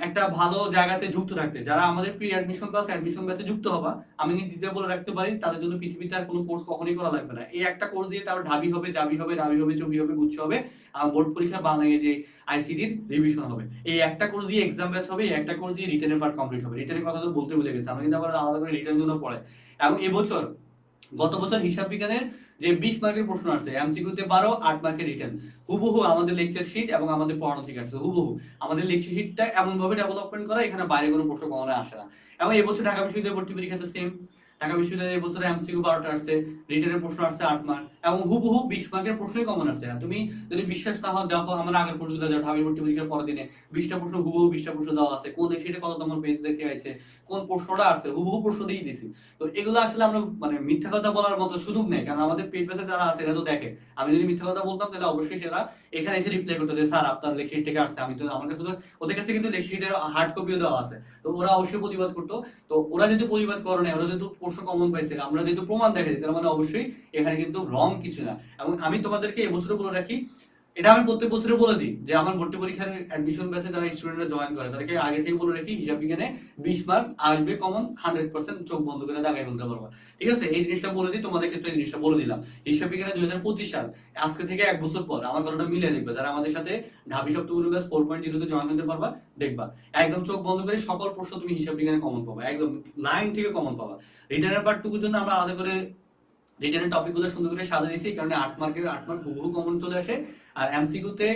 একটা ভালো জায়গাতে যুক্ত থাকতে। যারা আমাদের প্রি অ্যাডমিশন ক্লাস অ্যাডমিশন ব্যাচে যুক্ত হবা, আমি দ্বিতীয় বলে রাখতে পারি তাদের জন্য পৃথিবীতে আর কোনো কোর্স কখনোই করা লাগবে না। এই একটা কোর্স দিয়ে তারপর ঢাবি হবে, জাবি হবে, রাবি হবে, চবি হবে, গুচ্ছ হবে, বোর্ড পরীক্ষা বাংলা যে আইসিটির রিভিশন হবে। এই একটা কোর্স দিয়ে এক্সাম ব্যাচ হবে, এই একটা কোর্স দিয়ে রিটেনের পার্ট কমপ্লিট হবে। রিটেনের কথা তো বলতে ভুলে গেছি, আমরা কিন্তু আবার আলাদা করে রিটেনের জন্য পড়াই। এবং এবছর গত বছর হিসাব বিজ্ঞানের যে 20 মার্কের প্রশ্ন আসছে, এমসিকিউতে 12, 8 মার্কের রিটেন, হুবহু আমাদের লেকচার শিট এবং আমাদের পড়ানো থেকে আসছে হুবহু। আমাদের লেকচার শিটটা এমন ভাবে ডেভেলপমেন্ট করা, এখানে বাইরে কোনো প্রশ্ন কখনো আসে না। এবং এবছর ঢাকা বিশ্ববিদ্যালয় ভর্তি পরীক্ষাতে সেম, ঢাকা বিশ্ববিদ্যালয়ে এবছর এমসিকিউ 12টা আসছে, রিটেনের প্রশ্ন আসছে 8 মার্ক, এবং হুবহু 20 মার্কের প্রশ্নই কমন আসছে। তুমি যদি বিশ্বাস না হয় দেখো আমার আগের প্রশ্নগুলো যাও, ঢাবি ভর্তি পরীক্ষার পরের দিনে 20টা প্রশ্ন হুবহু 20টা প্রশ্ন দেওয়া আছে, কোন সেটা কত নম্বর পেজ দেখে আছে, কোন প্রশ্নটা আসছে হুবহু প্রশ্ন দিয়ে দিছি। তো এগুলো আসলে আমরা মানে মিথ্যা কথা বলার মতো সুযোগ নেই, কারণ আমাদের পেজ বেসে যারা আছে এরা তো দেখে। আমি যদি মিথ্যা কথা বলতাম তাহলে অবশ্যই সেরা এখানে এসে রিপ্লাই করতো যে স্যার আপনার লেকশিট থেকে আসছে। আমি তো আমার কাছে তো ওদের কাছে কিন্তু লেকশিটের হার্ড কপিও দেওয়া আছে, তো ওরা অবশ্যই প্রতিবাদ করতো। তো ওরা যেহেতু প্রতিবাদ করে না, ওরা যেহেতু প্রশ্ন কমন পাইছে, আমরা যেহেতু প্রমাণ দেখাই, তার মানে অবশ্যই এখানে কিন্তু রং কিছু না। এবং আমি তোমাদেরকে এবছর বলে রাখি, এটা আমি প্রত্যেক বছরে বলে দিই যে আমার ভর্তি পরীক্ষার অ্যাডমিশন ব্যাচে যারা স্টুডেন্টরা জয়েন করে তাদেরকে আগে থেকে বলে রাখি হিসাব বিজ্ঞানে 20 মার্ক আসবে কমন, 100% চোখ বন্ধ করে দাগাই ফেলতে পারবা। ঠিক আছে? এই জিনিসটা বলে দিই, তোমাদের ক্ষেত্রে এই জিনিসটা বলে দিলাম। হিসাব বিজ্ঞানে 2025 সাল, আজকে থেকে 1 বছর পর আমার কথাটা মিলে দেখবে, যারা আমাদের সাথে ঢাবি সপ্তগুরু ব্যাচ 4.0 তে জয়েন হতে পারবা, দেখবা একদম চোখ বন্ধ করে সকল প্রশ্ন তুমি হিসাব বিজ্ঞানে কমন পাবা, একদম লাইন থেকে কমন পাবা। রিটার্নের পার্টটুকুর জন্য আমরা আলাদা করে রিটেনের টপিকগুলো সুন্দর করে সাজিয়ে দিয়েছি, কারণ 8 মার্কের 8 মার্ক হুবহু কমন চলে আসে। আর এমসিকিউতে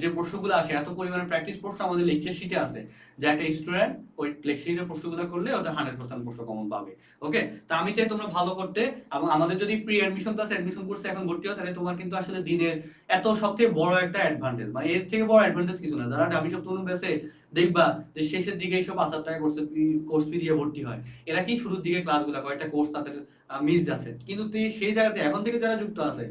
যে প্রশ্নগুলো আসে এত পরিমাণে প্র্যাকটিস প্রশ্ন আমাদের লেকচার শিটে আছে, যে একটা স্টুডেন্ট ওই লেকচার শিটের প্রশ্নগুলো করলে ওটা 100% প্রশ্ন কমন পাবে। ওকে? তো আমি চাই তোমরা ভালো করতে, এবং আমাদের যদি প্রি অ্যাডমিশন প্লাস অ্যাডমিশন কোর্সে এখন ভর্তি হয় তাহলে তোমার কিন্তু আসলে দিনের এত সবথেকে বড় একটা অ্যাডভান্টেজ, মানে এর থেকে বড় অ্যাডভান্টেজ কিছু না। যারা ঢাবি সপ্তম ব্যাচে দেখবা যে শেষের দিকে এইসব 5,000 টাকা কোর্স ফি দিয়ে ভর্তি হয়, এরা কি শুরুর দিকে ক্লাসগুলো কয়েকটা কোর্স তাদের মিস যাচ্ছে, কিন্তু সেই জায়গাতে এখন থেকে যারা যুক্ত আছে,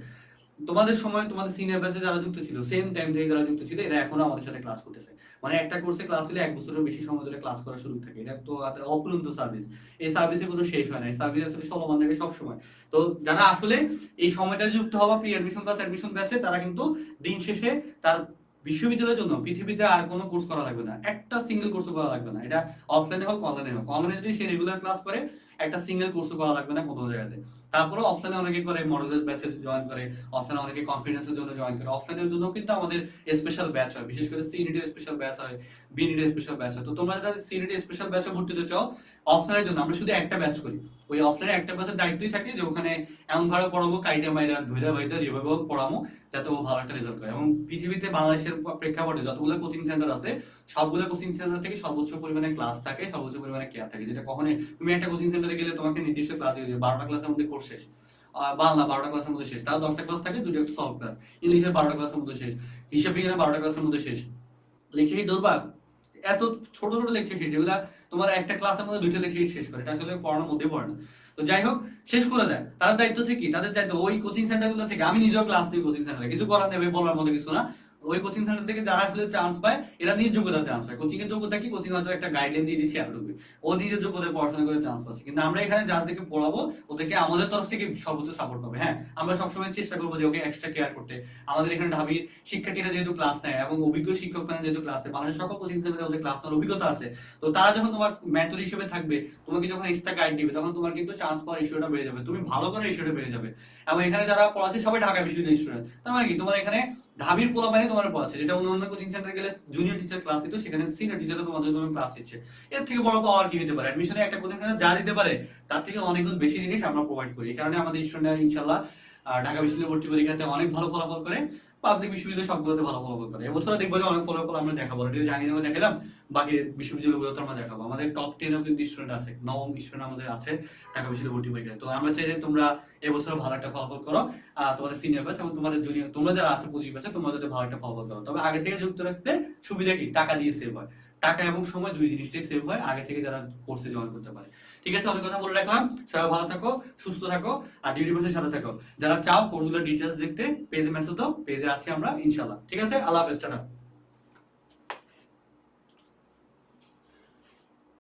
তোমাদের সময় তোমাদের সিনিয়র ব্যাচে যারা যুক্ত ছিল, সেম টাইম থেকে যারা যুক্ত ছিল, এরা এখনো আমাদের সাথে ক্লাস করতেছে। মানে একটা কোর্সে ক্লাস হলে 1 বছরের বেশি সময় ধরে ক্লাস করার সুযোগ থাকে। এটা তো অপূরন্ত সার্ভিস, এই সার্ভিসে কোনো শেষ হয় না, এই সার্ভিস আসলে চলমান থাকে সব সময়। তো যারা আসলে এই সময়টা যুক্ত হওয়া প্রি অ্যাডমিশন প্লাস অ্যাডমিশন ব্যাচে, তারা কিন্তু দিন শেষে তার বিশ্ববিদ্যালয়ের জন্য পৃথিবীতে আর কোনো কোর্স করা লাগবে না, একটা সিঙ্গেল কোর্স করা লাগবে না। এটা অফলাইনে হোক অনলাইনে হোক, অনলাইনে যদি সে রেগুলার ক্লাস করে একটা সিঙ্গেল কোর্স করা লাগবে না কোনো জায়গাতে। তারপরে অফলাইনে অনেকে করে মডেলের ব্যাচে জয়েন করে, অফলাইনে অনেকে কনফিডেন্সের জন্য জয়েন করে। অফলাইনের জন্য কিন্তু আমাদের স্পেশাল ব্যাচ হয়, বিশেষ করে সি ইউনিটের স্পেশাল ব্যাচ হয়, বি ইউনিটের স্পেশাল ব্যাচ হয়। তো তোমরা যারা সি ইউনিটের স্পেশাল ব্যাচে ভর্তি হতে চাও, অফলাইনের জন্য আমরা শুধু একটা ব্যাচ করি। ওই অফলাইনে একটা ব্যাচের দায়িত্বই থাকে যে ওখানে এমন ভাবে পড়াবো, কাইটা মাইরা ধৈরা ভাইটা যেভাবে হোক পড়াবো যাতে ও ভালো একটা রেজাল্ট করে। এবং পৃথিবীতে বাংলাদেশের প্রেক্ষাপটে যতগুলো কোচিং সেন্টার আছে, সবগুলো কোচিং সেন্টার থেকে সর্বোচ্চ পরিমাণে ক্লাস থাকে, সর্বোচ্চ পরিমাণে কেয়ার থাকে, যেটা কখনোই তুমি একটা কোচিং সেন্টারে গেলে তোমাকে নির্দিষ্ট ক্লাস দিয়ে দিবে, 12টা ক্লাসের মধ্যে কোর্স শেষ। বাংলা 12টা ক্লাসের মধ্যে শেষ, তার 10টা ক্লাস থাকে, 2টা সলভ ক্লাস। ইংলিশের 12টা ক্লাসের মধ্যে শেষ, হিসাব বিজ্ঞানের 12টা ক্লাসের মধ্যে শেষ। লেকচার শিট ধরবা, এত ছোট ছোট লেকচার শিট যেগুলা তোমার একটা ক্লাসের মধ্যে 2টা লেকচার শিট শেষ করে, এটা আসলে পড়ানোর মধ্যে পড়ে না। তো যাই হোক, শেষ করে দেয়। তাদের দায়িত্ব হচ্ছে কি, তাদের দায়িত্ব ওই কোচিং সেন্টার গুলো থেকে, আমি নিজেও ক্লাস দিই কোচিং সেন্টারে, কিছু করার নেই, বলার মতো কিছু না। ওই কোচিং সেন্টার থেকে যারা আসলে চান্স পায়, এরা নিজ যোগ্যতা চান্স পায়। কোচিং এর যোগ্যতা কি, কোচিং হয়তো একটা গাইডলাইন দিয়ে দিচ্ছে এতটুকু, ও নিজের যোগ্যতায় পড়াশোনা করে চান্স পাচ্ছে। কিন্তু আমরা এখানে যাদেরকে পড়াবো ওদেরকে আমাদের তরফ থেকে সর্বোচ্চ সাপোর্ট পাবে। হ্যাঁ, আমরা সবসময় চেষ্টা করবো যে ওকে এক্সট্রা কেয়ার করতে। আমাদের এখানে ঢাবির শিক্ষার্থীরা যেহেতু ক্লাস নেয় এবং অভিজ্ঞ শিক্ষক যেহেতু ক্লাস নেয়, বাংলাদেশের সকল কোচিং সেন্টারে ওদের ক্লাস নেওয়ার অভিজ্ঞতা আছে, তো তারা যখন তোমার মেন্টর হিসেবে থাকবে, তোমাকে যখন এক্সট্রা গাইড দিবে, তখন তোমার কিন্তু চান্স পাওয়ার রেশিওটা বেড়ে যাবে, তুমি ভালো করে রেশিওটা বেড়ে যাবে। এবং এখানে যারা পড়াচ্ছে সবাই ঢাকা বিশ্ববিদ্যালয়ের স্টুডেন্ট, তার মানে কি তোমার এখানে ঢাবির পোলা মানে তোমার পড়াচ্ছে, যেটা অন্য কোচিং সেন্টারে গেলে জুনিয়র টিচার ক্লাস দিত, সেখানে সিনিয়র টিচাররা তোমাদের জন্য ক্লাস দিচ্ছে। এর থেকে বড় পাওয়ার কি হতে পারে? অ্যাডমিশনে একটা কোচিং সেন্টার যা দিতে পারে তার থেকে অনেক বেশি জিনিস আমরা প্রোভাইড করি। এই কারণে আমাদের স্টুডেন্টরা ইনশাআল্লাহ ঢাকা বিশ্ববিদ্যালয় ভর্তি পরীক্ষাতে অনেক ভালো ফলাফল করে, পাবলিক বিশ্ববিদ্যালয় সবগুলোতে ভালো ফলাফল করে। এবছর দেখবো যে অনেক ফলাফল আমরা দেখাবো, এটা জাহাঙ্গীরনগরে দেখালাম, বাকি বিশ্ববিদ্যালয়গুলোতে আমরা দেখাবো। আমাদের টপ 10 কিন্তু স্টুডেন্ট আছে, নবম স্টুডেন্ট আমাদের আছে ঢাকা বিশ্ববিদ্যালয় ভর্তি পরীক্ষায়। তো আমরা চাই যে তোমরা এবছর ভালো একটা ফলাফল করো, তোমাদের সিনিয়র ব্যাচ এবং তোমাদের জুনিয়র, তোমরা যারা আছে 25 ব্যাচে, তোমরা যাতে ভালো একটা ফলাফল করো। তবে আগে থেকে যুক্ত রাখতে সুবিধা কি, টাকা দিয়ে সেভ হয়, টাকা এবং সময় দুই জিনিসটাই সেভ হয় আগে থেকে যারা কোর্সে জয়েন করতে পারে। ঠিক আছে, অনেক কথা বলে রাখলাম। সবাই ভালো থাকো, সুস্থ থাকো, আর ডিউটি বেসের সাথে থাকো। যারা চাও কোর্সগুলোর ডিটেইলস দেখতে, পেজে মেসেজ দাও, পেজে আছি আমরা ইনশাআল্লাহ। ঠিক আছে, আল্লাহ হাফেজ, টাটা।